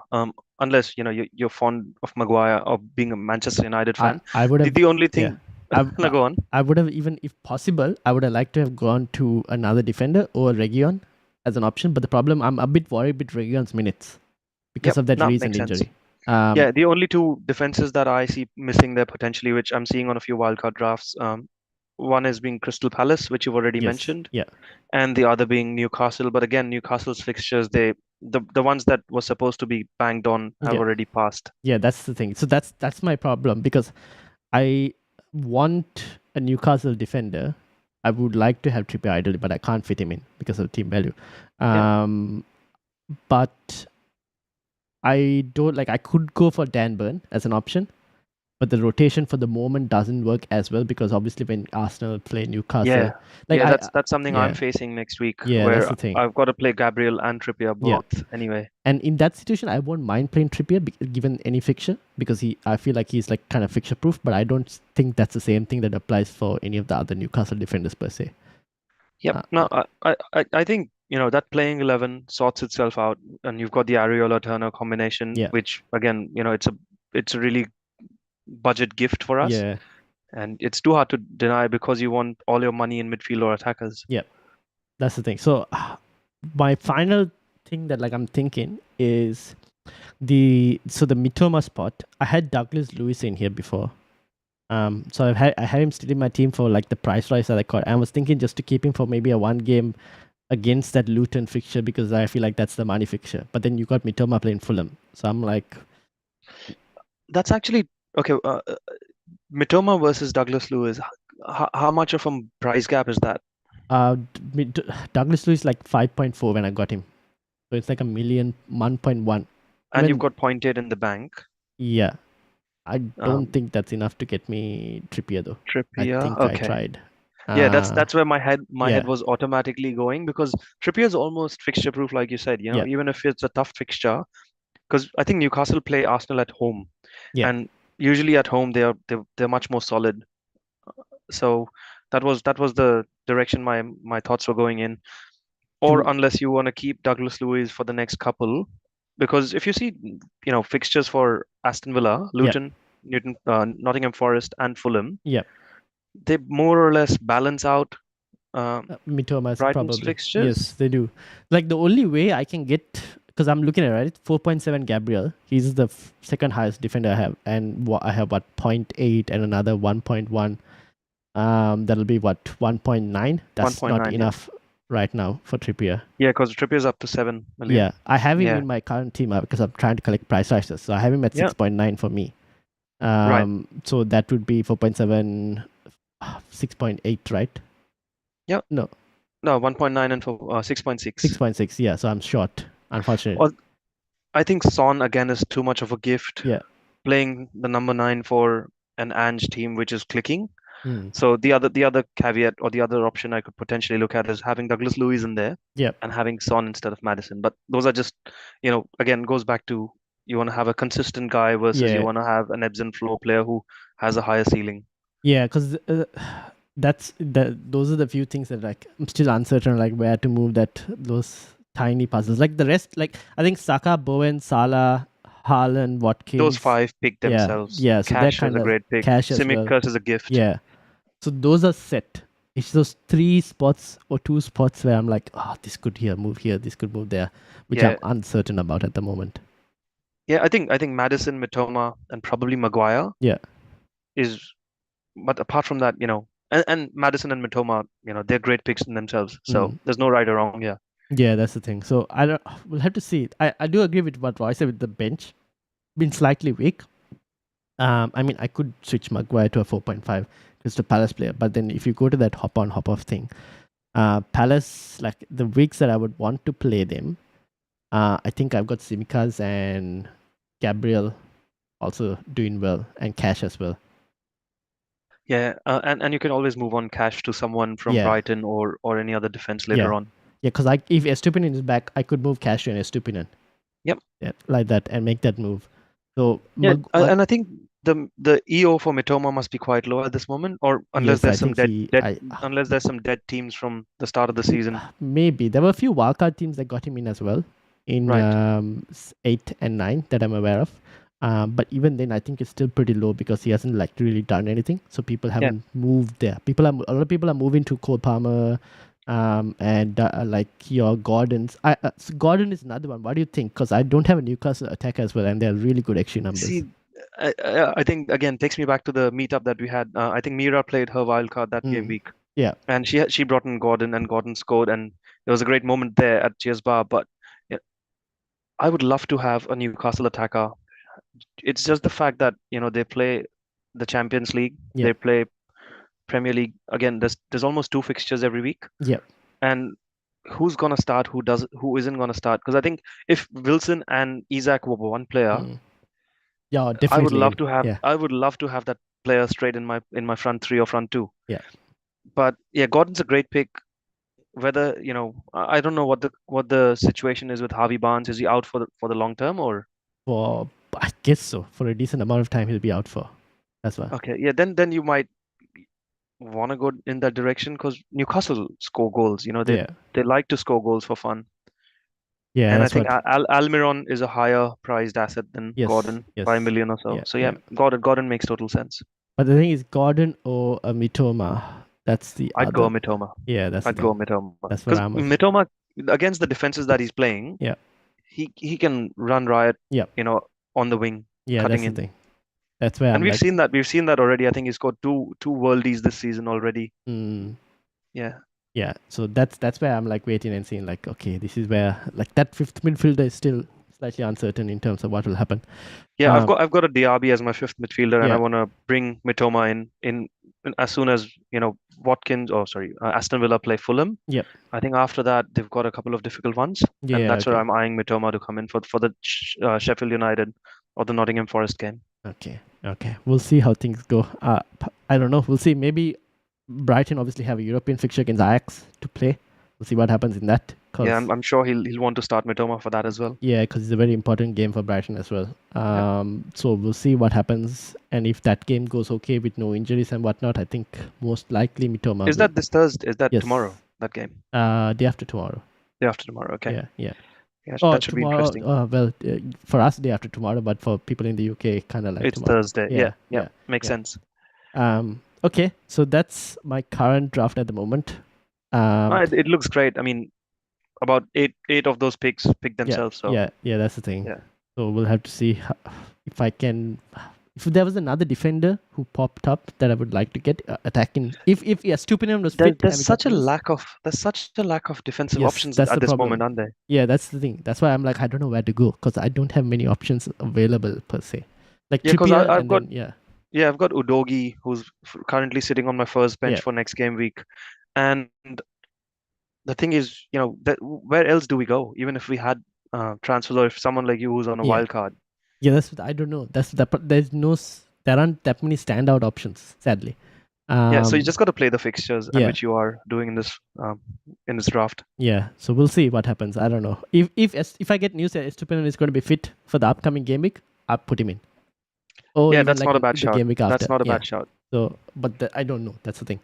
unless you're fond of Maguire or being a Manchester United fan. I would have. The only thing. Yeah. No, go on. I would have, even if possible, I would have liked to have gone to another defender or Reguilon as an option. But the problem, I'm a bit worried with Reguilon's minutes because of that recent makes sense. injury. Yeah, the only two defenses that I see missing there potentially, which I'm seeing on a few wildcard drafts, one is being Crystal Palace, which you've already mentioned, Yeah. and the other being Newcastle. But again, Newcastle's fixtures, the ones that were supposed to be banged on have already passed. Yeah, that's the thing. So that's my problem, because I want a Newcastle defender. I would like to have Trippier ideally, but I can't fit him in because of team value. But I don't I could go for Dan Burn as an option, but the rotation for the moment doesn't work as well, because obviously when Arsenal play Newcastle, that's something I'm facing next week. Yeah, where that's the thing. I've got to play Gabriel and Trippier both anyway. And in that situation, I won't mind playing Trippier given any fixture, because I feel like he's like kind of fixture proof. But I don't think that's the same thing that applies for any of the other Newcastle defenders per se. Yep. No, I think that playing 11 sorts itself out, and you've got the Areola Turner combination, which again, it's a really budget gift for us. Yeah. And it's too hard to deny because you want all your money in midfield or attackers. Yeah, that's the thing. So my final thing that I'm thinking is the Mitoma spot. I had Douglas Lewis in here before. So I had him still in my team for like the price rise that I caught. I was thinking just to keep him for maybe a one game against that Luton fixture, because I feel like that's the money fixture. But then you got Mitoma playing Fulham, so I'm like, that's actually okay. Mitoma versus Douglas Lewis. How much of a price gap is that? Douglas Lewis like 5.4 when I got him, so it's like 1.1. And you've got 0.8 in the bank. Yeah. I don't think that's enough to get me Trippier though. Trippier, I think okay. I tried. Yeah, that's where my head was automatically going, because Trippier is almost fixture proof, like you said. Even if it's a tough fixture, because I think Newcastle play Arsenal at home, and usually at home they're much more solid. So that was the direction my thoughts were going in. Or unless you want to keep Douglas Lewis for the next couple. Because if you see, fixtures for Aston Villa, Luton, Nottingham Forest, and Fulham, they more or less balance out Mitoma's Brighton's probably fixtures. Yes, they do. Like the only way I can get, because I'm looking at it, right, 4.7 Gabriel. He's the second highest defender I have, and I have 0.8 and another 1.1. That'll be 1.9. That's 1.9, not enough right now for Trippier. Yeah, because Trippier's up to 7 million. Yeah, I have him in my current team because I'm trying to collect price rises. So I have him at 6.9 for me. So that would be 4.7, 6.8, right? Yeah. No, 1.9 and for 6.6. 6.6, yeah. So I'm short, unfortunately. Well, I think Son again is too much of a gift. Yeah. Playing the number 9 for an Ange team which is clicking. So the other caveat or the other option I could potentially look at is having Douglas Luiz in there, and having Son instead of Maddison. But those are just, again, goes back to you want to have a consistent guy versus you want to have an ebbs and flow player who has a higher ceiling. Yeah, because those are the few things that I'm still uncertain, where to move those tiny puzzles. Like the rest, I think Saka, Bowen, Salah, Haaland, Watkins. Those 5 pick themselves. Yeah. So Cash is a great pick. Simikas is a gift. Yeah. So those are set. It's those 3 spots or 2 spots where I'm like, this could move here, this could move there, which I'm uncertain about at the moment. Yeah, I think Maddison, Mitoma, and probably Maguire. Yeah. But apart from that, And Maddison and Mitoma, they're great picks in themselves. So there's no right or wrong. Yeah. Yeah, that's the thing. So we'll have to see. I do agree with what Roy said with the bench being slightly weak. I mean, I could switch Maguire to a 4.5 Crystal Palace player, but then if you go to that hop on hop off thing, Palace, like the weeks that I would want to play them, I think I've got Simicas and Gabriel also doing well, and Cash as well. Yeah, and you can always move on Cash to someone from Brighton or any other defense later on. Yeah, because if Estupinan is back, I could move Cash to an Estupinan. Yep. Yeah, like that, and make that move. So and I think the EO for Mitoma must be quite low at this moment, or unless there's some unless there's some dead teams from the start of the season. Maybe there were a few wildcard teams that got him in as well in 8 and 9 that I'm aware of. But even then, I think it's still pretty low because he hasn't like really done anything. So people haven't moved there. A lot of people are moving to Cole Palmer, and like your Gordons. Gordon is another one. What do you think? Because I don't have a Newcastle attacker as well, and they're really good XG numbers. See, I think again takes me back to the meetup that we had. I think Mira played her wildcard that game week. Yeah, and she brought in Gordon, and Gordon scored, and there was a great moment there at Cheers Bar. But I would love to have a Newcastle attacker. It's just the fact that they play the Champions League, they play Premier League. Again, there's almost 2 fixtures every week. Yeah, and who's gonna start? Who isn't gonna start? Because I think if Wilson and Isak were one player, yeah, definitely. I would love to have that player straight in my front 3 or front 2. Yeah, but Gordon's a great pick. Whether I don't know what the situation is with Harvey Barnes. Is he out for the long term or? For I guess so. For a decent amount of time, he'll be out for. That's why. Okay, yeah. Then you might want to go in that direction because Newcastle score goals. They like to score goals for fun. Yeah, and I think Almiron is a higher priced asset than Gordon by $1 million or so. Gordon makes total sense. But the thing is, Gordon or Mitoma. That's the. I'd go Mitoma. Yeah, I'd go Mitoma. That's what I'm. Mitoma against the defenses that he's playing. Yeah. He can run riot. Yeah. On the wing. Yeah, cutting that's in. the thing. That's where. And we've seen that. We've seen that already. I think he scored two worldies this season already. Yeah. Yeah. So that's where I'm like waiting and seeing like, okay, this is where like that fifth midfielder is still slightly uncertain in terms of what will happen. Yeah, I've got a Diaby as my 5th midfielder, and I want to bring Mitoma in as soon as Watkins Aston Villa play Fulham. Yep. I think after that they've got a couple of difficult ones, and that's where I'm eyeing Mitoma to come in for the Sheffield United or the Nottingham Forest game. Okay. We'll see how things go. I don't know. We'll see. Maybe Brighton obviously have a European fixture against Ajax to play. We'll see what happens in that. Yeah, I'm sure he'll want to start Mitoma for that as well. Yeah, because it's a very important game for Brighton as well. So we'll see what happens, and if that game goes okay with no injuries and whatnot, I think most likely Mitoma. Is that this Thursday? Is that tomorrow? That game? Day after tomorrow. Day after tomorrow. Okay. Yeah. That should tomorrow, be interesting. For us, day after tomorrow, but for people in the UK, kind of like it's tomorrow. Thursday. Yeah. Makes sense. Okay, so that's my current draft at the moment. It looks great. I mean, about eight of those picks pick themselves. Yeah, that's the thing. Yeah. So we'll have to see if I can. If there was another defender who popped up that I would like to get attacking. If Stupinham was fit, there's such a lack of defensive options at this moment, aren't there? Yeah, that's the thing. That's why I'm like I don't know where to go because I don't have many options available per se. Like because I've got Udogi who's currently sitting on my first bench for next game week, and the thing is, where else do we go? Even if we had transfers, or if someone like you who's on a wild card. Yeah, that's what I don't know. There aren't that many standout options, sadly. So you just got to play the fixtures, which you are doing in this draft. Yeah, so we'll see what happens. I don't know. If I get news that Estupinan is going to be fit for the upcoming game week, I'll put him in. That's not a bad shout. That's not a bad shout. So, but I don't know. That's the thing.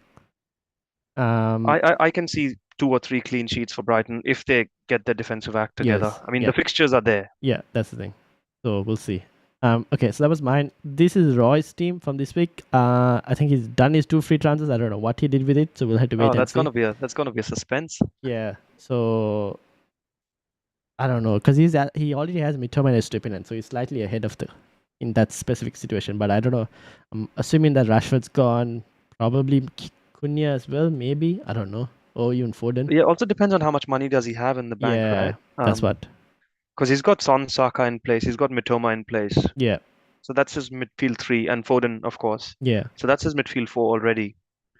I can see 2 or 3 clean sheets for Brighton if they get their defensive act together. Yes. I mean, the fixtures are there. Yeah, that's the thing. So we'll see. Okay, so that was mine. This is Roy's team from this week. I think he's done his 2 free transfers. I don't know what he did with it, so we'll have to wait and see. That's gonna be a suspense. Yeah. So I don't know because he already has Mitoma and Estupinan, so he's slightly ahead of in that specific situation. But I don't know. I'm assuming that Rashford's gone. Probably Cunha as well, maybe. I don't know. Or even Foden. Yeah, also depends on how much money does he have in the bank, Yeah, right? that's what. Because he's got Son, Saka in place, he's got Mitoma in place. Yeah, So that's his midfield three, and Foden, of course. yeah. So that's his midfield four already.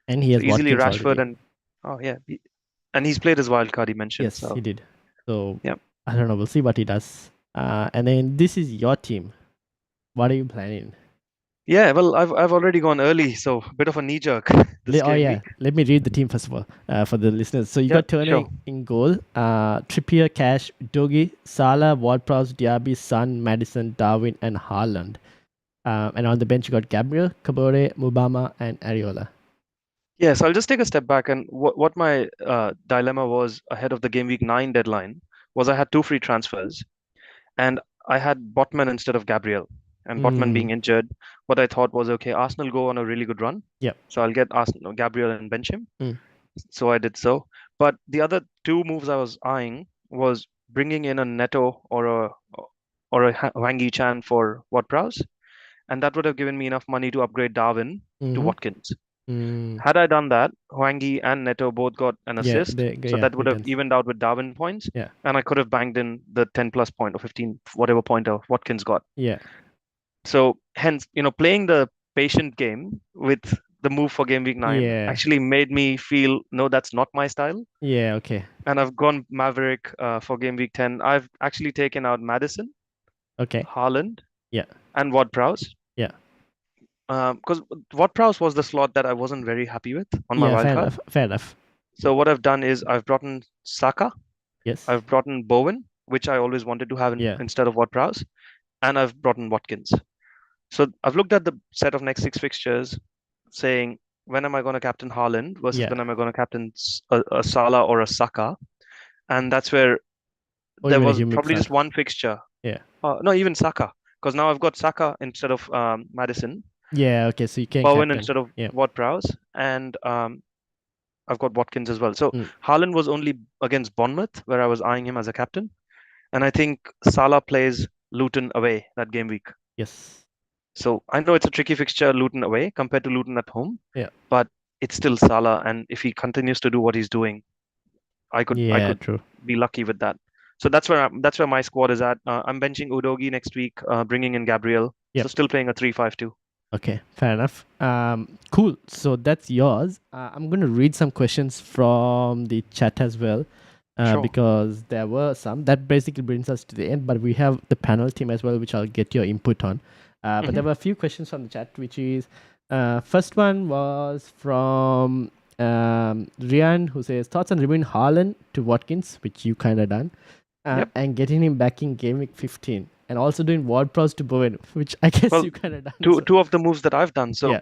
And he So has easily Watkins Rashford already. and and he's played his wild card, he mentioned. Yes, So he did. So yeah. I don't know. We'll see what he does. And then this is your team. What are you planning? Yeah, well, I've already gone early, so a bit of a knee jerk this Oh game yeah, week. let me read the team first of all for the listeners. So you Yeah, got Turner sure. in goal, Trippier, Cash, Dogi, Salah, Ward-Prowse, Diaby, Son, Maddison, Darwin, and Haaland. And on the bench you got Gabriel, Kabore, Mubama, and Ariola. Yeah, so I'll just take a step back, and what my dilemma was ahead of the game week 9 deadline was I had two free transfers, and I had Botman instead of Gabriel. And Botman being injured, what I thought was, okay, Arsenal go on a really good run. Yep. So I'll get Arsenal, Gabriel and bench him. Mm. So I did so. But the other two moves I was eyeing was bringing in a Neto or a Wangi Chan for Ward-Prowse, and that would have given me enough money to upgrade Darwin to Watkins. Had I done that, Hwangi and Neto both got an assist, so that would have evened out with Darwin points, and I could have banged in the 10 plus point or 15, whatever pointer Watkins got. Yeah. So hence, playing the patient game with the move for game week 9 actually made me feel, no, that's not my style. Yeah, okay. And I've gone Maverick for game week 10. I've actually taken out Maddison, Haaland, and Ward-Prowse. Yeah. Because Ward-Prowse was the slot that I wasn't very happy with on my wildcard. Fair enough. So what I've done is I've brought in Saka. Yes. I've brought in Bowen, which I always wanted to have instead of Ward-Prowse, and I've brought in Watkins. So I've looked at the set of next 6 fixtures, saying when am I going to captain Haaland versus when am I going to captain a Salah or a Saka, and that's where there was probably just one fixture. Yeah. No, even Saka, because now I've got Saka instead of Maddison. Yeah, okay, so you can Bowen instead of Ward-Prowse, and I've got Watkins as well. So Haaland was only against Bournemouth, where I was eyeing him as a captain, and I think Salah plays Luton away that game week. Yes. So I know it's a tricky fixture, Luton away compared to Luton at home. Yeah. But it's still Salah, and if he continues to do what he's doing, I could be lucky with that. So that's where my squad is at. I'm benching Udogi next week, bringing in Gabriel. So still playing a 3-5-2. Okay, fair enough. Cool. So that's yours. I'm going to read some questions from the chat as well, because there were some. That basically brings us to the end, but we have the panel team as well, which I'll get your input on. But there were a few questions from the chat, which is, first one was from Rian, who says, thoughts on removing Haaland to Watkins, which you kind of done, and getting him back in game week 15. And also doing Ward-Prowse to Bowen, which I guess you kind of done. Two of the moves that I've done. So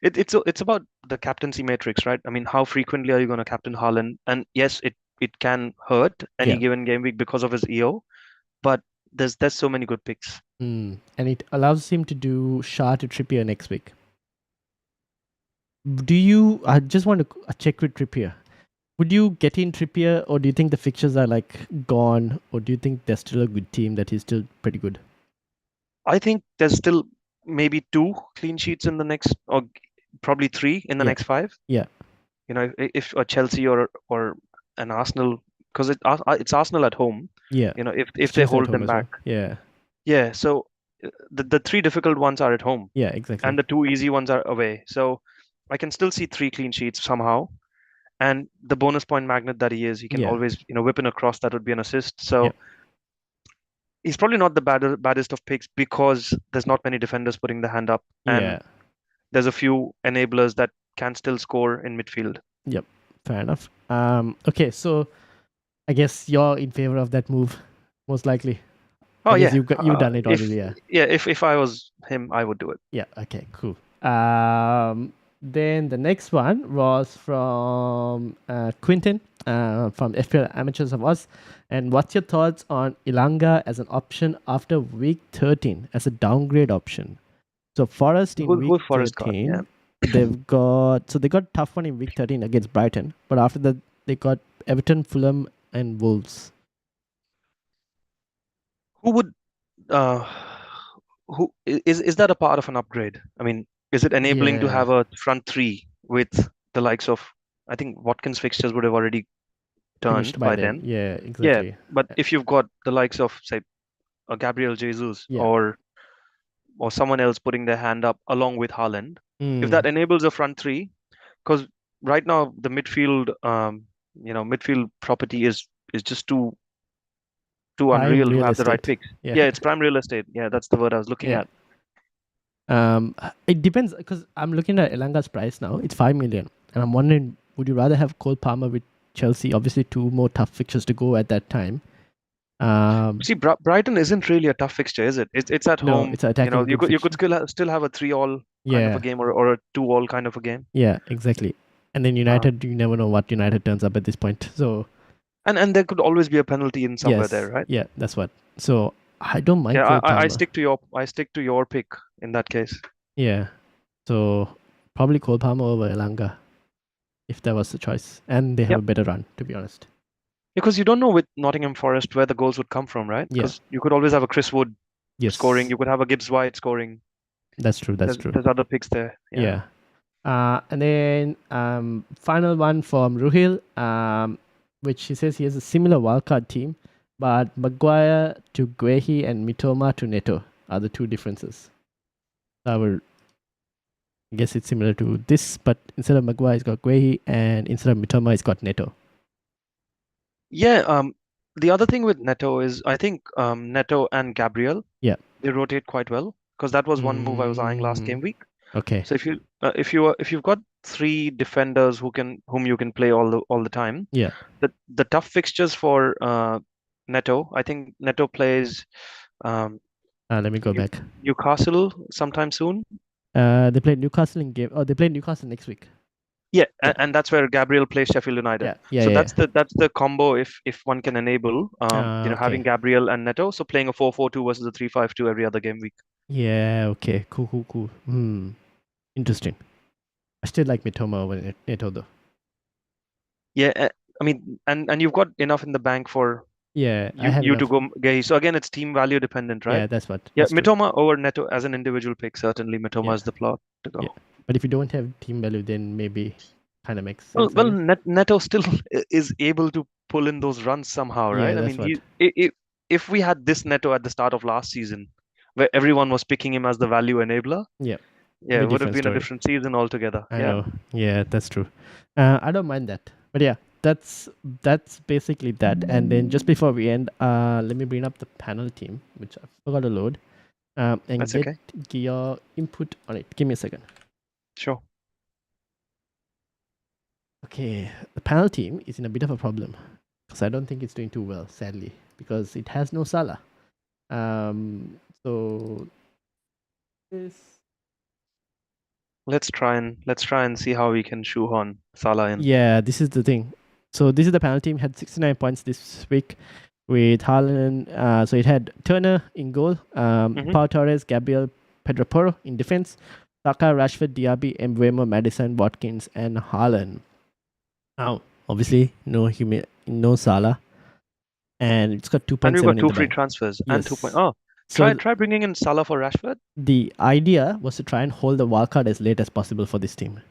it's about the captaincy matrix, right? I mean, how frequently are you going to captain Haaland? And yes, it can hurt any given game week because of his EO, but there's so many good picks. And it allows him to do Shah to Trippier next week. I just want to check with Trippier. Would you get in Trippier, or do you think the fixtures are like gone, or do you think there's still a good team that is still pretty good? I think there's still maybe 2 clean sheets in the next, or probably 3 in the next 5. Yeah. If a Chelsea or an Arsenal, because it's Arsenal at home. Yeah. If they hold them back. Well. Yeah. So the 3 difficult ones are at home. Yeah, exactly. And the 2 easy ones are away. So I can still see 3 clean sheets somehow. And the bonus point magnet that he is, he can always, whip in a cross that would be an assist. So he's probably not the baddest of picks because there's not many defenders putting the hand up. And there's a few enablers that can still score in midfield. Yep, fair enough. Okay, so I guess you're in favor of that move, most likely. Oh, yeah. You've done it already, If I was him, I would do it. Yeah, okay, cool. Then the next one was from Quinton from FPL Amateurs of Us. And what's your thoughts on Ilanga as an option after week 13 as a downgrade option? So Forest in week 13, they got tough one in week 13 against Brighton, but after that they got Everton, Fulham, and Wolves. Who is that a part of an upgrade? I mean, is it enabling to have a front 3 with the likes of, I think Watkins fixtures would have already Finished turned by by then. then. Yeah, Yeah, exactly. but if you've got the likes of, say, a Gabriel Jesus Yeah. or someone else putting their hand up along with Haaland, if that enables a front three, because right now the midfield, midfield property is just too Prime unreal to real have the right estate. picks. Yeah. Yeah, it's prime real estate. Yeah, that's the word I was looking Yeah. at. It depends because I'm looking at Elanga's price now. It's 5 million, and I'm wondering, would you rather have Cole Palmer with Chelsea? Obviously, 2 more tough fixtures to go at that time. See, Brighton isn't really a tough fixture, is it? It's at No, home. it's attacking. You could still have a 3-all kind of a game or a 2-all kind of a game. Yeah, exactly. And then United, you never know what United turns up at this point. So and there could always be a penalty in somewhere there, right? Yeah, that's what. So I don't mind. Yeah, I stick to your pick in that case. Yeah. So probably Cole Palmer over Elanga, if that was the choice. And they have a better run, to be honest. Because you don't know with Nottingham Forest where the goals would come from, right? Because you could always have a Chris Wood scoring. You could have a Gibbs White scoring. That's true. That's true. There's other picks there. Yeah. And then final one from Ruhil, which he says he has a similar wildcard team, but Maguire to Guehi and Mitoma to Neto are the two differences. I would guess it's similar to this, but instead of Maguire, it's got Guehi, and instead of Mitoma, it's got Neto. Yeah. The other thing with Neto is I think Neto and Gabriel, they rotate quite well, because that was one move I was eyeing last game week. Okay. So if you've got 3 defenders whom you can play all the time. Yeah. The tough fixtures for Neto, I think Neto plays. Let me go back. Newcastle sometime soon. They play Newcastle in game. Oh, they play Newcastle next week. Yeah, and that's where Gabriel plays Sheffield United. That's the combo if one can enable having Gabriel and Neto. So playing a 4-4-2 versus a 3-5-2 every other game week. Yeah. Okay. Cool. Interesting. I still like Mitoma over Neto though. Yeah. I mean, and you've got enough in the bank for you to go Guehi. So again, it's team value dependent, right? Yeah, that's what. That's Mitoma over Neto as an individual pick. Certainly, Mitoma is the plot to go. Yeah. But if you don't have team value, then maybe kind of makes sense. Well, Neto still is able to pull in those runs somehow, right? I mean, if we had this Neto at the start of last season, where everyone was picking him as the value enabler, it would have been a different season altogether. I know. Yeah, that's true. I don't mind that. But yeah, that's basically that. And then just before we end, let me bring up the panel team, which I forgot to load, and get your input on it. Give me a second. Sure. Okay, the panel team is in a bit of a problem because I don't think it's doing too well, sadly, because it has no Salah. So this. Let's try and see how we can shoehorn Salah in. Yeah, this is the thing. So this is the panel team. Had 69 points this week with Haaland. So it had Turner in goal, Pau Torres, Gabriel, Pedro Porro in defense, Saka, Rashford, Diaby, Mbeumo, Maddison, Watkins, and Haaland. Now, obviously, no Salah, and it's got 2.7. And we've got 2 free transfers and 2. Try bringing in Salah for Rashford. The idea was to try and hold the wildcard as late as possible for this team.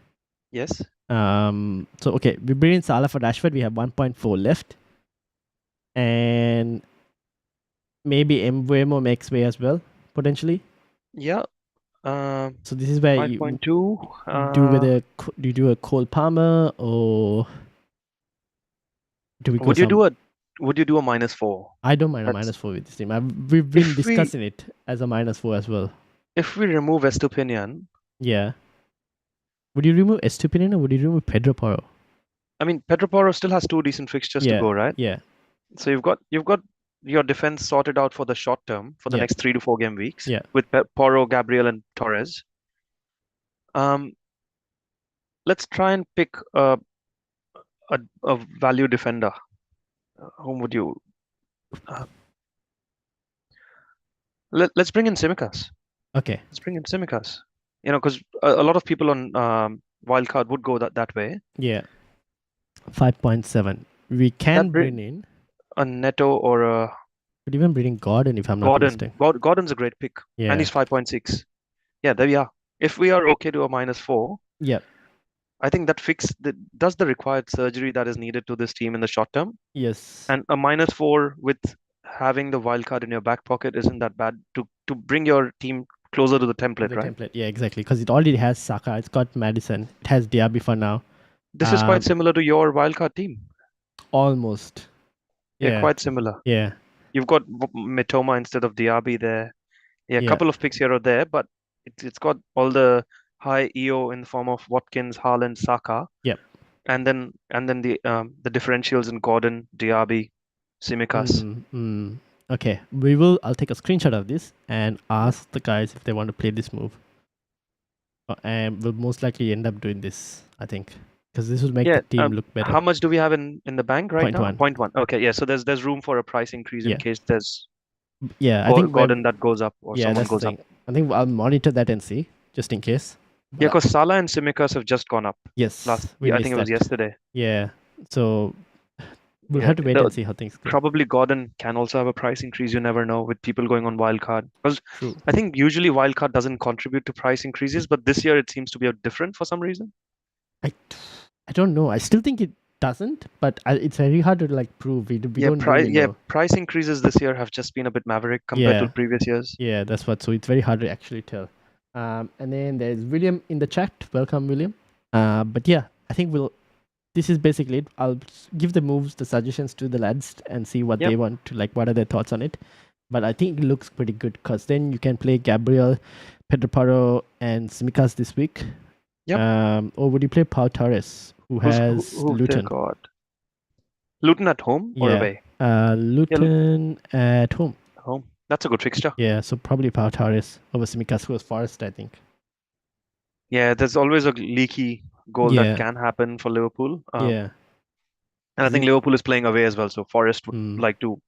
Yes. So okay, we bring in Salah for Rashford. We have 1.4 left, and maybe Mbeumo makes way as well potentially. Yeah. So this is where 5.2. Do you do a Cole Palmer or do we go? Would you do a -4? I don't mind a -4 with this team. We've been discussing it as a -4 as well. If we remove Estupinian, would you remove Estupinian or would you remove Pedro Porro? I mean, Pedro Porro still has 2 decent fixtures to go, right? Yeah. So you've got your defense sorted out for the short term for the next 3 to 4 game weeks. Yeah. With Porro, Gabriel, and Torres. Let's try and pick a value defender. Whom would you? Let's bring in Tsimikas. Okay. Let's bring in Tsimikas. Because a lot of people on Wildcard would go that way. Yeah. 5.7. We can bring in a Neto or a. Could even bring in Gordon if I'm not mistaken. Gordon's a great pick. Yeah. And he's 5.6. Yeah, there we are. If we are okay to a -4. Yeah. I think that does the required surgery that is needed to this team in the short term. Yes. And a -4 with having the wildcard in your back pocket isn't that bad to bring your team closer to the template, right? Template, yeah, exactly. Because it already has Saka, it's got Maddison, it has Diaby for now. This is quite similar to your wildcard team. Almost. Yeah, quite similar. Yeah. You've got Mitoma instead of Diaby there. Yeah, a couple of picks here or there, but it's got all the high EO in the form of Watkins, Haaland, Saka. Yep. And then the differentials in Gordon, Diaby, Tsimikas. Okay, I'll take a screenshot of this and ask the guys if they want to play this move. And we'll most likely end up doing this, I think. Because this will make the team look better. How much do we have in the bank right now? 0.1. Okay, yeah. So there's room for a price increase in case there's I think Gordon that goes up or someone goes up. I think I'll monitor that and see, just in case. Yeah, because Salah and Tsimikas have just gone up. Yes. I think it was yesterday. Yeah. So we'll have to wait and see how things go. Probably Gordon can also have a price increase. You never know with people going on wildcard. Because I think usually wildcard doesn't contribute to price increases, but this year it seems to be different for some reason. I don't know. I still think it doesn't, but it's very hard to prove. We don't really know. Price increases this year have just been a bit maverick compared to previous years. Yeah, that's what. So it's very hard to actually tell. And then there's William in the chat. Welcome, William. But yeah, I think this is basically it. I'll give the suggestions to the lads and see what they want to what are their thoughts on it. But I think it looks pretty good because then you can play Gabriel, Pedro Porro, and Tsimikas this week. Yep. Or would you play Pau Torres, who has Luton? Luton at home or away? Luton at home. Home. That's a good fixture. Yeah, so probably Pau Torres over Tsimikas, who was Forest, I think. Yeah, there's always a leaky goal that can happen for Liverpool. And I think Liverpool is playing away as well, so Forest would like to,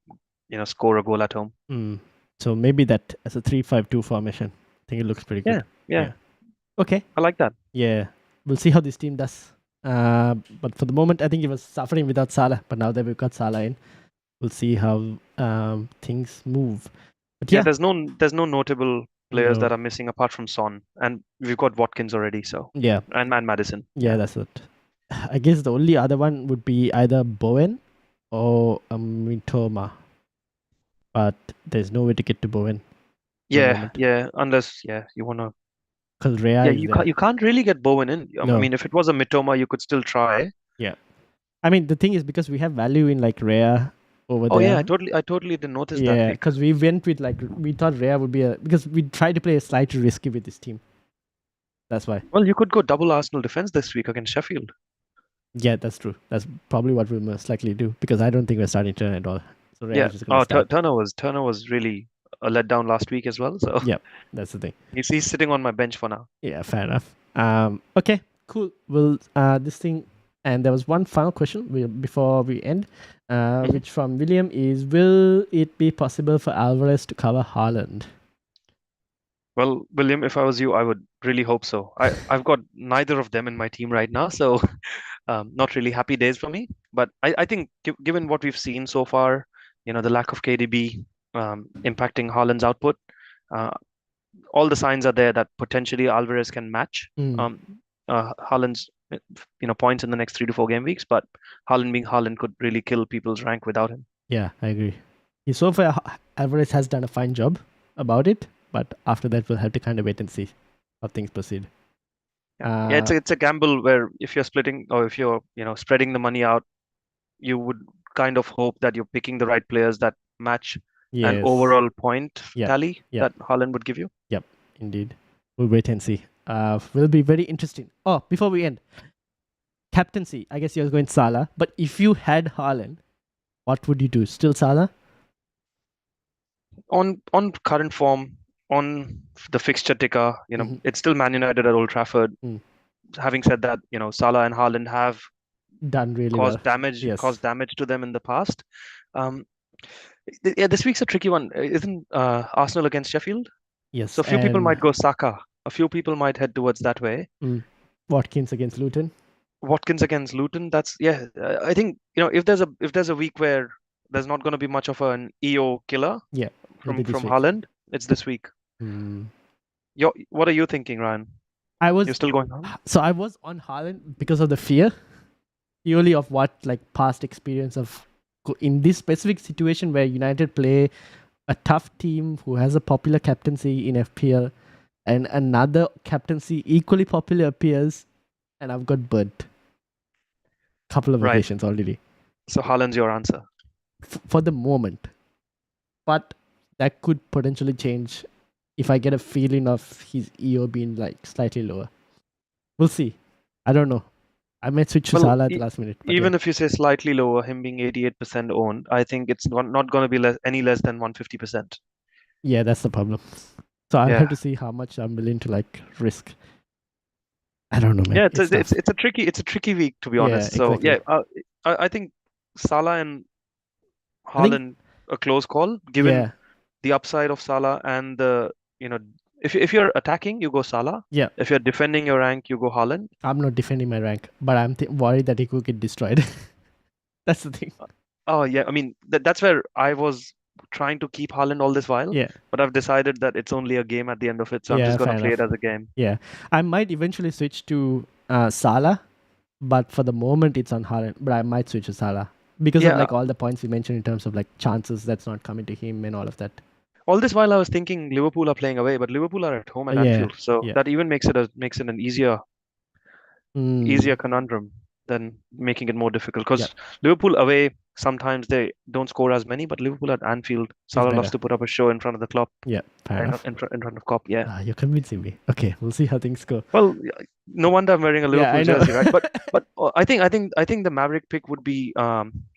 score a goal at home. So maybe that as a 3-5-2 formation. I think it looks pretty good. Yeah. Okay. I like that. Yeah. We'll see how this team does. But for the moment, I think it was suffering without Salah. But now that we've got Salah in, we'll see how things move. But there's no notable players that are missing apart from Son, and we've got Watkins already. So and Maddison. Yeah, that's it. I guess the only other one would be either Bowen or Mitoma, but there's no way to get to Bowen. Unless you wanna. Because Rhea you can't really get Bowen in. I mean, if it was a Mitoma, you could still try. Yeah, I mean the thing is because we have value in Rhea over there. Oh yeah, I totally didn't notice that. Yeah, because we went with we thought Rhea would be because we tried to play a slightly risky with this team. That's why. Well, you could go double Arsenal defense this week against Sheffield. Yeah, that's true. That's probably what we'll most likely do because I don't think we're starting Turner at all. So Turner was really a letdown last week as well. So yeah, that's the thing. He's sitting on my bench for now. Yeah, fair enough. Okay, cool. Well, this thing, and there was one final question before we end, which from William is: will it be possible for Alvarez to cover Haaland? Well, William, if I was you, I would really hope so. I've got neither of them in my team right now, so not really happy days for me. But I think given what we've seen so far, the lack of KDB. Impacting Haaland's output. All the signs are there that potentially Alvarez can match Haaland's points in the next 3 to 4 game weeks, but Haaland being Haaland could really kill people's rank without him. Yeah, I agree. So far, Alvarez has done a fine job about it, but after that, we'll have to kind of wait and see how things proceed. It's a gamble where if you're splitting or if you're spreading the money out, you would kind of hope that you're picking the right players that match an overall point tally that Haaland would give you. Yep, indeed. We'll wait and see. Will be very interesting. Oh, before we end, captaincy. I guess you're going Salah, but if you had Haaland, what would you do? Still Salah? On current form, on the fixture ticker, it's still Man United at Old Trafford. Having said that, Salah and Haaland have done really caused damage to them in the past. This week's a tricky one. Isn't Arsenal against Sheffield? Yes. So a few people might go Saka. A few people might head towards that way. Watkins against Luton. That's I think if there's a week where there's not going to be much of an EO killer. From Haaland, it's this week. What are you thinking, Ryan? You're still going on? So I was on Haaland because of the fear, purely of what like past experience of in this specific situation where United play a tough team who has a popular captaincy in FPL, and another captaincy equally popular appears, and I've got burnt couple of Right. occasions already. So Haaland's your answer. For the moment, but that could potentially change if I get a feeling of his EO being like slightly lower. We'll see. I don't know. I might switch to Well, Salah at the last minute. but Even yeah. if you say slightly lower, him being 88% owned, I think it's not going to be any less than 150%. Yeah, that's the problem. So I'll Yeah. have to see how much I'm willing to like risk. I don't know, man. Yeah, It's it's a tricky week, to be Yeah, honest. So exactly. yeah, I think Salah and I think- Haaland a close call, given yeah, the upside of Salah and if you're attacking, you go Salah. Yeah. If you're defending your rank, you go Haaland. I'm not defending my rank, but I'm worried that he could get destroyed. That's the thing. Oh yeah, I mean that's where I was trying to keep Haaland all this while. Yeah. But I've decided that it's only a game at the end of it, so I'm Yeah, just gonna fair play it enough. as a game. Yeah, I might eventually switch to Salah, but for the moment it's on Haaland. But I might switch to Salah because Yeah. of like all the points you mentioned in terms of like chances that's not coming to him and all of that. All this while I was thinking Liverpool are playing away, but Liverpool are at home at Yeah, Anfield, so yeah. that even makes it an easier conundrum than making it more difficult. Because Yeah. Liverpool away, sometimes they don't score as many, but Liverpool at Anfield, Salah loves better. to put up a show in front of the club, Yeah, fair enough. in front of Klopp. Yeah. You're convincing me. Okay, we'll see how things go. Well, no wonder I'm wearing a Yeah, Liverpool I know. jersey, right? But I think the Maverick pick would be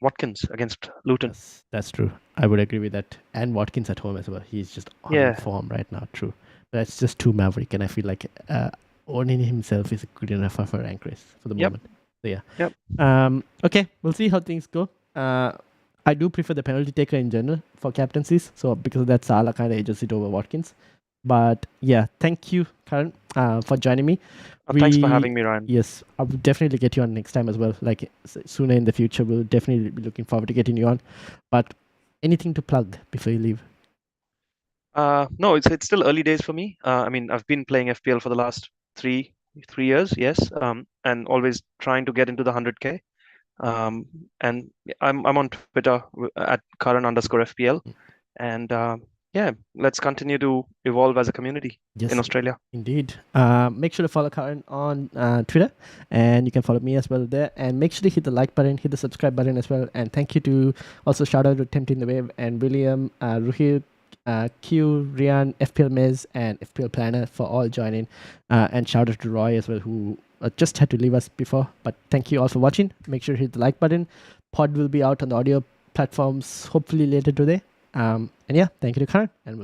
Watkins against Luton. That's true. I would agree with that. And Watkins at home as well. He's just on form right now. True. That's just too Maverick, and I feel like owning himself is good enough for a rank race for the moment. So yeah. Yep. Okay, we'll see how things go. I do prefer the penalty taker in general for captaincies. So because of that, Salah kind of edges it over Watkins. But yeah, thank you, Karan, for joining me. Thanks for having me, Ryan. Yes, I will definitely get you on next time as well. Like sooner in the future, we'll definitely be looking forward to getting you on. But anything to plug before you leave? No, it's still early days for me. I mean, I've been playing FPL for the last three years, yes, and always trying to get into the 100K. And I'm on Twitter at Karan_FPL, and yeah, let's continue to evolve as a community in Australia. Indeed. Make sure to follow Karan on Twitter, and you can follow me as well there. And make sure to hit the like button, hit the subscribe button as well. And thank you to also shout out to Tempting the Wave and William, Ruhil, Q, Rian, FPL Mez, and FPL Planner for all joining. And shout out to Roy as well, who just had to leave us before. But thank you all for watching. Make sure to hit the like button. Pod will be out on the audio platforms hopefully later today. And yeah, thank you to Karan, and we'll see you.